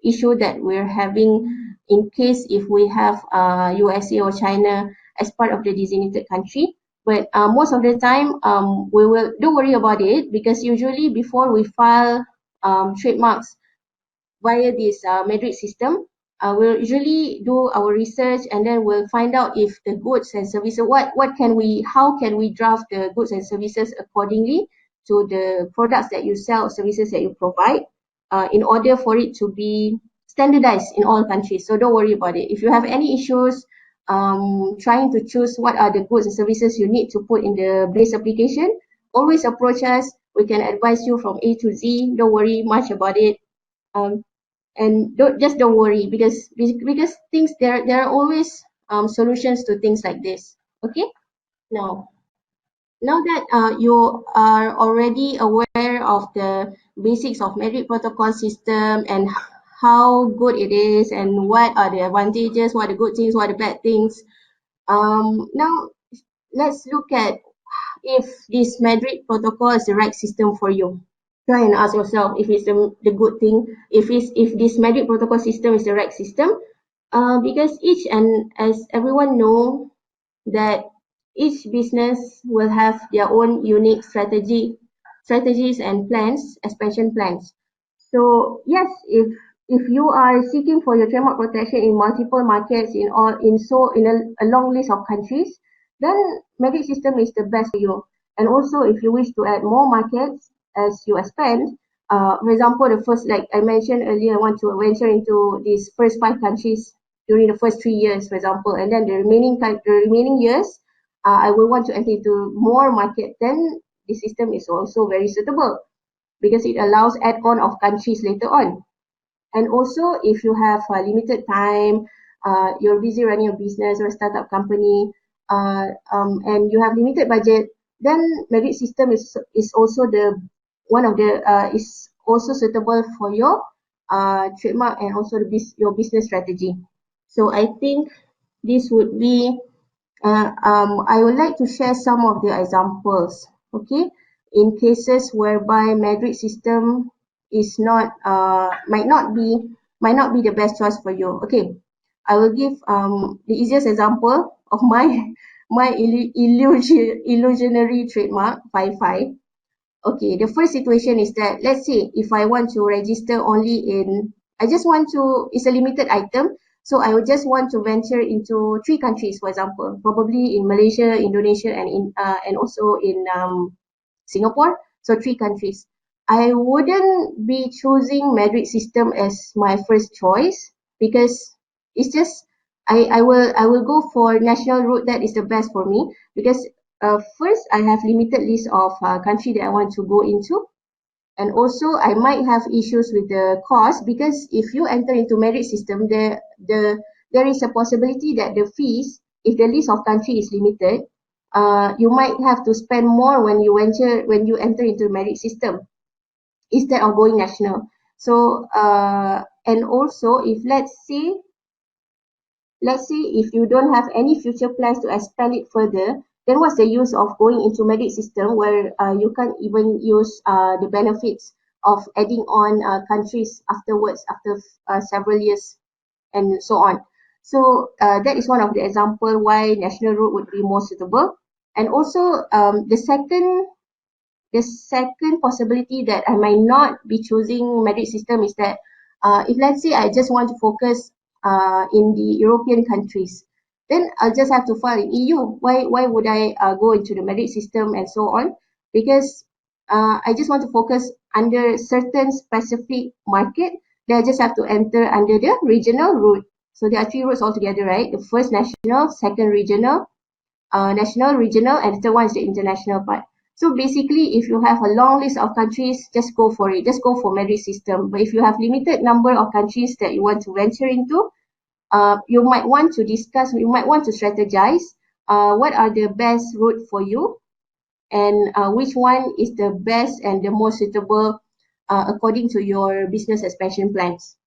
issue that we're having in case if we have USA or China as part of the designated country. But most of the time, we will don't worry about it, because usually before we file trademarks via this Madrid system, we'll usually do our research and then we'll find out if the goods and services, how can we draft the goods and services accordingly to the products that you sell or services that you provide, in order for it to be standardized in all countries. So don't worry about it. If you have any issues trying to choose what are the goods and services you need to put in the base application, always approach us. We can advise you from A to Z. Don't worry much about it. Um, and don't worry, because things there are always solutions to things like this. Okay, now that you are already aware of the basics of Madrid Protocol system and how good it is and what are the advantages, what are the good things, what are the bad things, now let's look at if this Madrid Protocol is the right system for you. Try and ask yourself if it's the good thing, if this Madrid Protocol system is the right system, because each and as everyone know that each business will have their own unique strategies and plans, expansion plans. So yes, if you are seeking for your trademark protection in multiple markets in a long list of countries, then Magic System is the best for you. And also, if you wish to add more markets as you expand, for example, the first, like I mentioned earlier, I want to venture into these first 5 countries during the first 3 years, for example, and then the remaining years, I will want to enter into more market. Then the system is also very suitable because it allows add-on of countries later on. And also, if you have limited time, you're busy running a business or a startup company, and you have limited budget, then merit system is also the one of the is also suitable for your trademark and also your business strategy. So I think this would be I would like to share some of the examples, okay, in cases whereby Madrid system is not might not be the best choice for you. Okay, I will give the easiest example of my illusionary trademark 55. Okay, the first situation is that let's say if I want to register only I just want to, it's a limited item, so I would just want to venture into 3 countries, for example, probably in Malaysia, Indonesia, and also in Singapore. So 3 countries. I wouldn't be choosing Madrid system as my first choice because it's just I will go for national route. That is the best for me because first I have limited list of country that I want to go into, and also I might have issues with the cost because if you enter into merit system, there is a possibility that the fees, if the list of country is limited, you might have to spend more when you enter into merit system instead of going national. So and also if let's say if you don't have any future plans to expand it further, then what's the use of going into merit system where you can't even use the benefits of adding on countries afterwards after several years and so on. So that is one of the example why national route would be more suitable. And also the second possibility that I might not be choosing merit system is that if let's say I just want to focus in the European countries, then I'll just have to file in EU. Why would I go into the merit system and so on? Because I just want to focus under certain specific market. Then I just have to enter under the regional route. So there are 3 routes altogether, right? The first national, second regional, national, regional, and the third one is the international part. So basically, if you have a long list of countries, just go for it. Just go for merit system. But if you have limited number of countries that you want to venture into, you might want to discuss, you might want to strategize what are the best route for you and which one is the best and the most suitable according to your business expansion plans.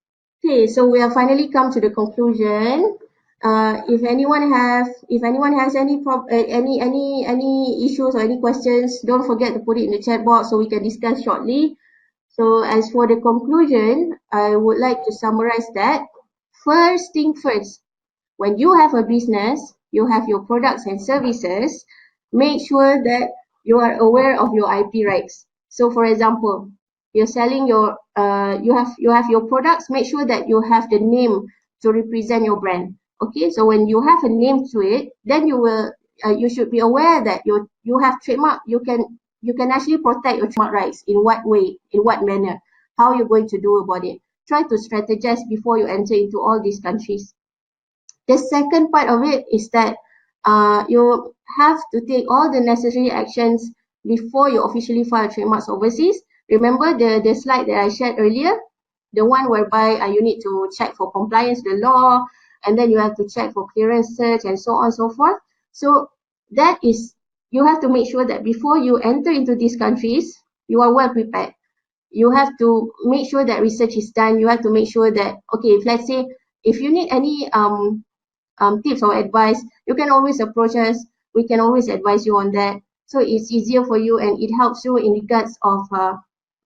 Okay, so we have finally come to the conclusion. If anyone has any issues or any questions, don't forget to put it in the chat box so we can discuss shortly. So as for the conclusion, I would like to summarize that first thing first, when you have a business, you have your products and services, make sure that you are aware of your IP rights. So for example, you're selling you have your products, make sure that you have the name to represent your brand. Okay, so when you have a name to it, then you should be aware that you have trademark. You can actually protect your trademark rights. In what way, in what manner, how you're going to do about it. Try to strategize before you enter into all these countries. The second part of it is that you have to take all the necessary actions before you officially file trademarks overseas. Remember the slide that I shared earlier, the one whereby you need to check for compliance with the law, and then you have to check for clearance search and so on and so forth. So that is, you have to make sure that before you enter into these countries, you are well prepared. You have to make sure that research is done. You have to make sure that, okay, if let's say, if you need any tips or advice, you can always approach us. we can always advise you on that. So it's easier for you and it helps you in regards of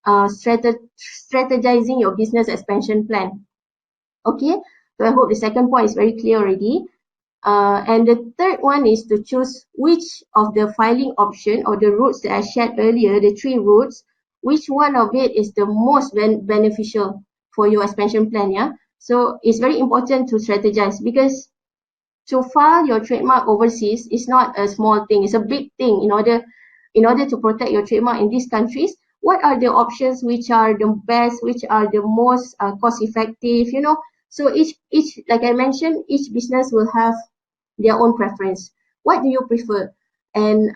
strategizing your business expansion plan. Okay, so I hope the second point is very clear already. And the third one is to choose which of the filing option or the routes that I shared earlier, the three routes, which one of it is the most beneficial for your expansion plan. Yeah. So it's very important to strategize because to file your trademark overseas is not a small thing. It's a big thing in order to protect your trademark in these countries. What are the options which are the best, which are the most cost effective, so each like I mentioned, each business will have their own preference. What do you prefer? And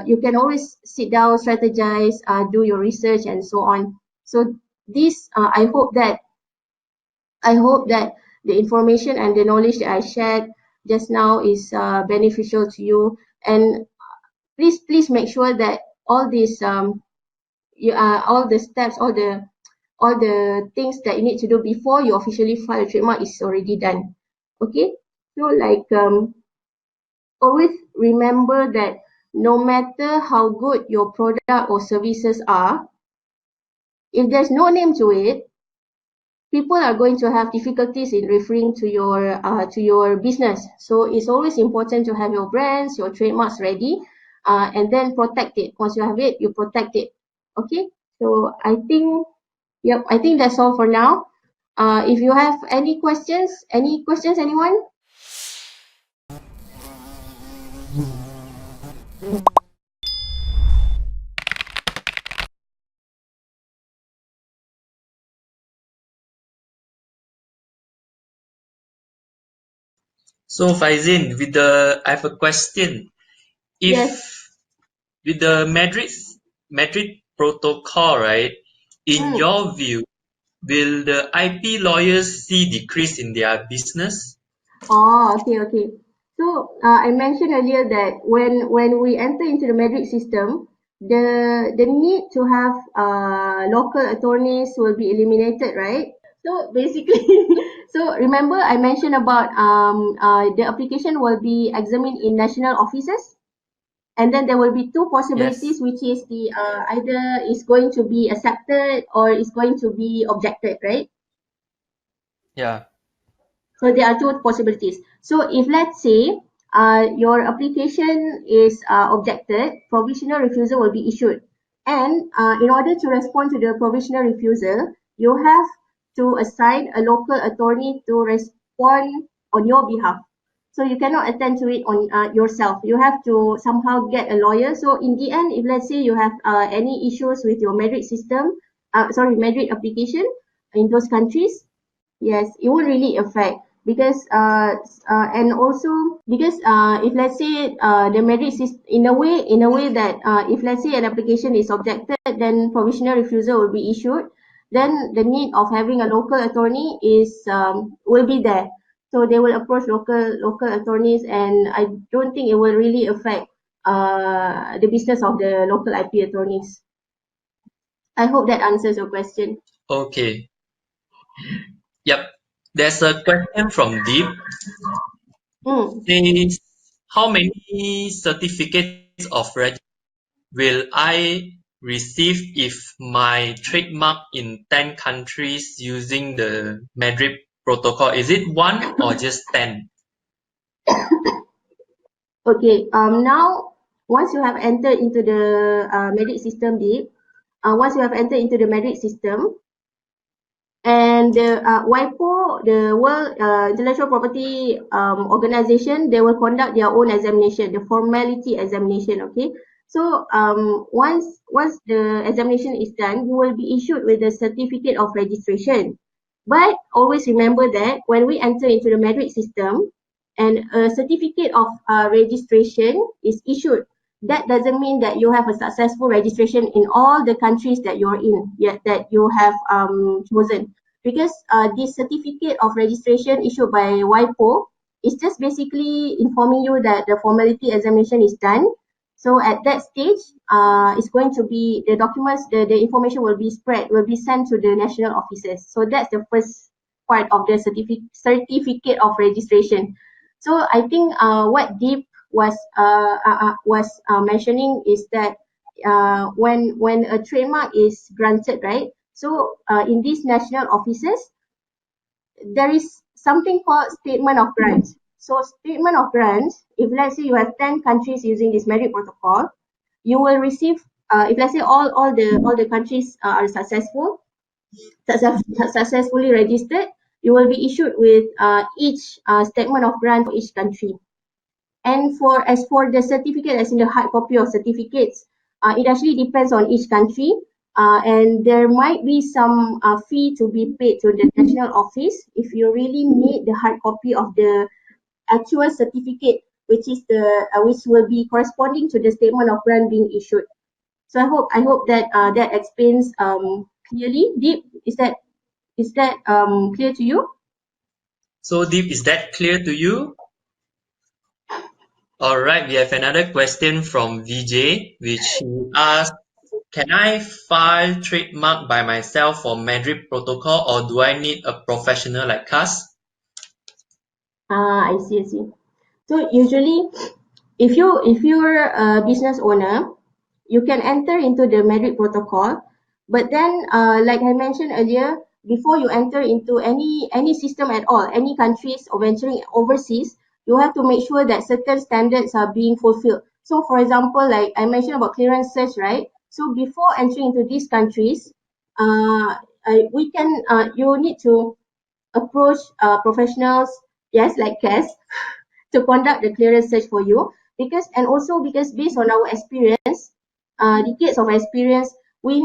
you can always sit down, strategize, do your research and so on. So this I hope that the information and the knowledge that I shared just now is beneficial to you. And please make sure that all these all the steps, all the things that you need to do before you officially file a trademark is already done. Okay, so always remember that no matter how good your product or services are, if there's no name to it, people are going to have difficulties in referring to your business. So it's always important to have your brands, your trademarks ready, and then protect it. Once you have it, you protect it. Okay. So I think that's all for now. If you have any questions, anyone? So Faizin, I have a question. Yes. If with the Madrid Protocol, right? In Mm. your view, will the IP lawyers see decrease in their business? Oh, okay. So I mentioned earlier that when we enter into the Madrid system, the need to have local attorneys will be eliminated, right? So basically, so remember I mentioned about the application will be examined in national offices, and then there will be two possibilities, Yes. which is the either is going to be accepted or is going to be objected, right? Yeah. So there are two possibilities. So if let's say your application is objected, provisional refusal will be issued. And in order to respond to the provisional refusal, you have to assign a local attorney to respond on your behalf. So you cannot attend to it on yourself. You have to somehow get a lawyer. So in the end, if let's say you have any issues with your Madrid system, Madrid application in those countries, yes, it won't really affect because and also because if let's say the marriage is in a way that if let's say an application is objected, then provisional refusal will be issued. Then the need of having a local attorney is will be there. So they will approach local attorneys, and I don't think it will really affect the business of the local IP attorneys. I hope that answers your question. Okay. Yep. There's a question from Deep. Mm. Says, how many certificates of registration will I receive if my trademark in 10 countries using the Madrid Protocol? Is it one or just 10? Okay, now once you have entered into the merit system deep, once you have entered into the merit system, and the WIPO, the World Intellectual Property Organization, they will conduct their own examination, the formality examination. Okay, so once the examination is done, you will be issued with a certificate of registration. But always remember that when we enter into the merit system, and a certificate of registration is issued, that doesn't mean that you have a successful registration in all the countries that you're in, yet that you have chosen, because this certificate of registration issued by WIPO is just basically informing you that the formality examination is done. So at that stage, it's going to be the documents, the information will be sent to the national offices. So that's the first part of the certificate of registration. So I think what Deep mentioning is that when a trademark is granted, right? So in these national offices, there is something called statement of grants. So statement of grants, if let's say you have 10 countries using this Madrid Protocol, you will receive, if let's say all the countries are successfully registered, you will be issued with each statement of grant for each country. And as for the certificate, as in the hard copy of certificates, it actually depends on each country, and there might be some fee to be paid to the national office if you really need the hard copy of the actual certificate, which will be corresponding to the statement of grant being issued. So I hope that that explains clearly. Deep, is that clear to you? So Deep, is that clear to you? Alright, we have another question from VJ, which he asked, can I file trademark by myself for Madrid Protocol or do I need a professional like us? I see. So usually, if you're a business owner, you can enter into the Madrid Protocol, but then, like I mentioned earlier, before you enter into any system at all, any countries or venturing overseas, you have to make sure that certain standards are being fulfilled. So, for example, like I mentioned about clearance search, right? So before entering into these countries, you need to approach professionals, yes, like CAS, to conduct the clearance search for you, because based on our experience, decades of experience, we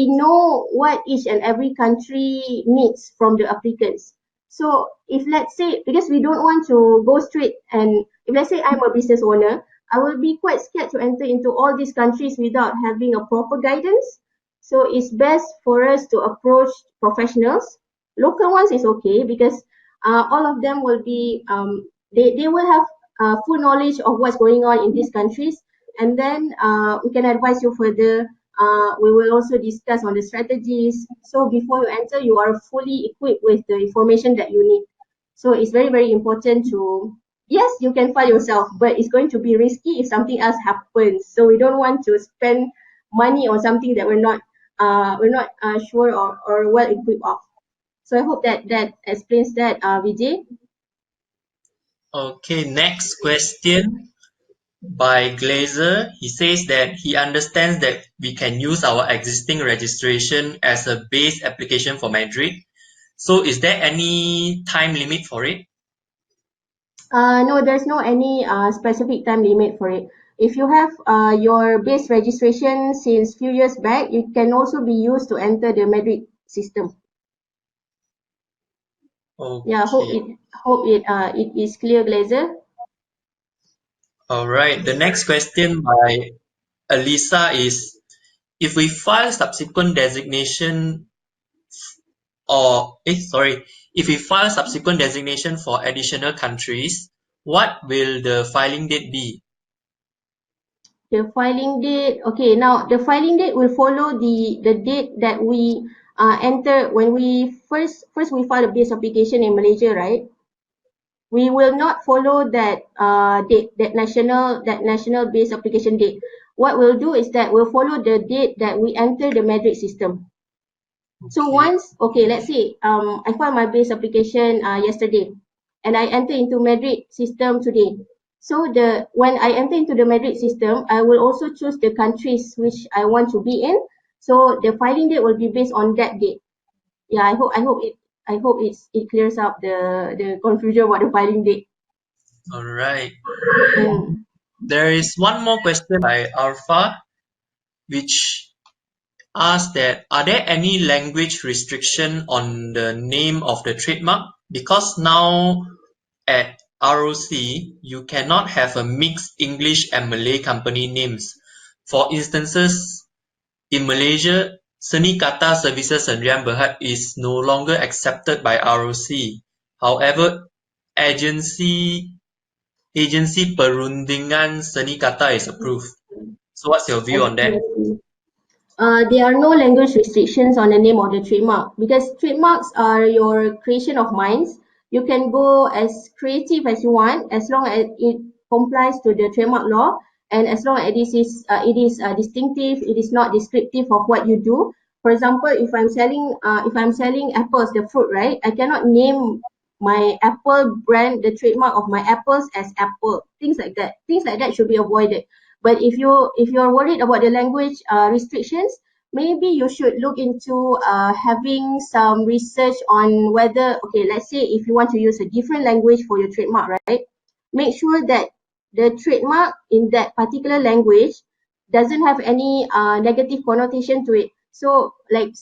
know what each and every country needs from the applicants. So if let's say, because we don't want to go straight, and if let's say I'm a business owner, I will be quite scared to enter into all these countries without having a proper guidance. So it's best for us to approach professionals. Local ones is okay, because all of them will be they will have full knowledge of what's going on in these countries, and then we can advise you further. We will also discuss on the strategies. So before you enter, you are fully equipped with the information that you need. So it's very, very important to, yes, you can file yourself, but it's going to be risky if something else happens. So we don't want to spend money on something that we're not sure or well equipped of. So I hope that that explains that, Vijay. Okay, next question by Glazer. He says that he understands that we can use our existing registration as a base application for Madrid. So is there any time limit for it? No, there's no any specific time limit for it. If you have your base registration since few years back, it can also be used to enter the Madrid system. Yeah, Okay. hope it is clear, Glazer. All right. The next question by Alisa is, if we file subsequent designation if we file subsequent designation for additional countries, what will the filing date be? The filing date. Okay, now the filing date will follow the date that we enter when we first we file a base application in Malaysia, right? We will not follow that date, that national base application date. What we'll do is that we'll follow the date that we enter the Madrid system. So Okay. let's say I filed my base application yesterday, and I enter into Madrid system today. So when I enter into the Madrid system, I will also choose the countries which I want to be in. So the filing date will be based on that date. Yeah, I hope it clears up the confusion about the filing date. All right. Mm. There is one more question by Alpha, which asks that are there any language restriction on the name of the trademark? Because now at ROC, you cannot have a mixed English and Malay company names. For instances, in Malaysia, Seni Kata Services Sdn Berhad is no longer accepted by ROC. However, agency Perundingan Seni Kata is approved. So what's your view I on see, that? I see. There are no language restrictions on the name of the trademark, because trademarks are your creation of minds. You can go as creative as you want, as long as it complies to the trademark law, and as long as it is distinctive, it is not descriptive of what you do. For example, if I'm selling apples, the fruit, right? I cannot name my apple brand, the trademark of my apples as apple. Things like that. Things like that should be avoided. But if you're worried about the language restrictions, maybe you should look into having some research on whether, okay, let's say if you want to use a different language for your trademark, right? Make sure that the trademark in that particular language doesn't have any negative connotation to it. So can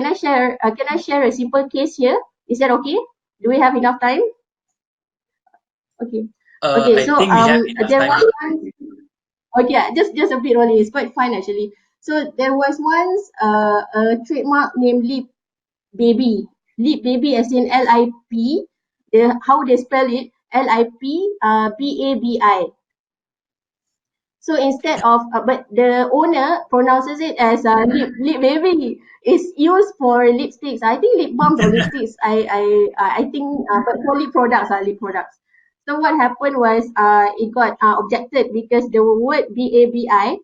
I share a simple case here? Is that okay? Do we have enough time? Okay. Okay, I so think we have enough there time. was one. Okay, just a bit only. It's quite fun actually. So there was once a trademark named Lip Baby. Lip Baby as in LIP. How they spell it, LIP BABI. So instead of, but the owner pronounces it as lip baby. It's used for lipsticks. I think lip balms or lipsticks. I think, but for lip products. So what happened was, it got objected because the word BABI,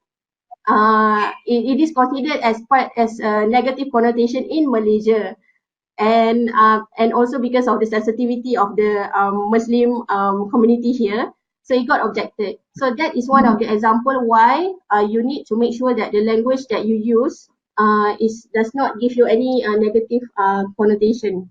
it is considered as a negative connotation in Malaysia, and also because of the sensitivity of the Muslim community here, so it got objected. So that is one of the example why you need to make sure that the language that you use is does not give you any negative connotation.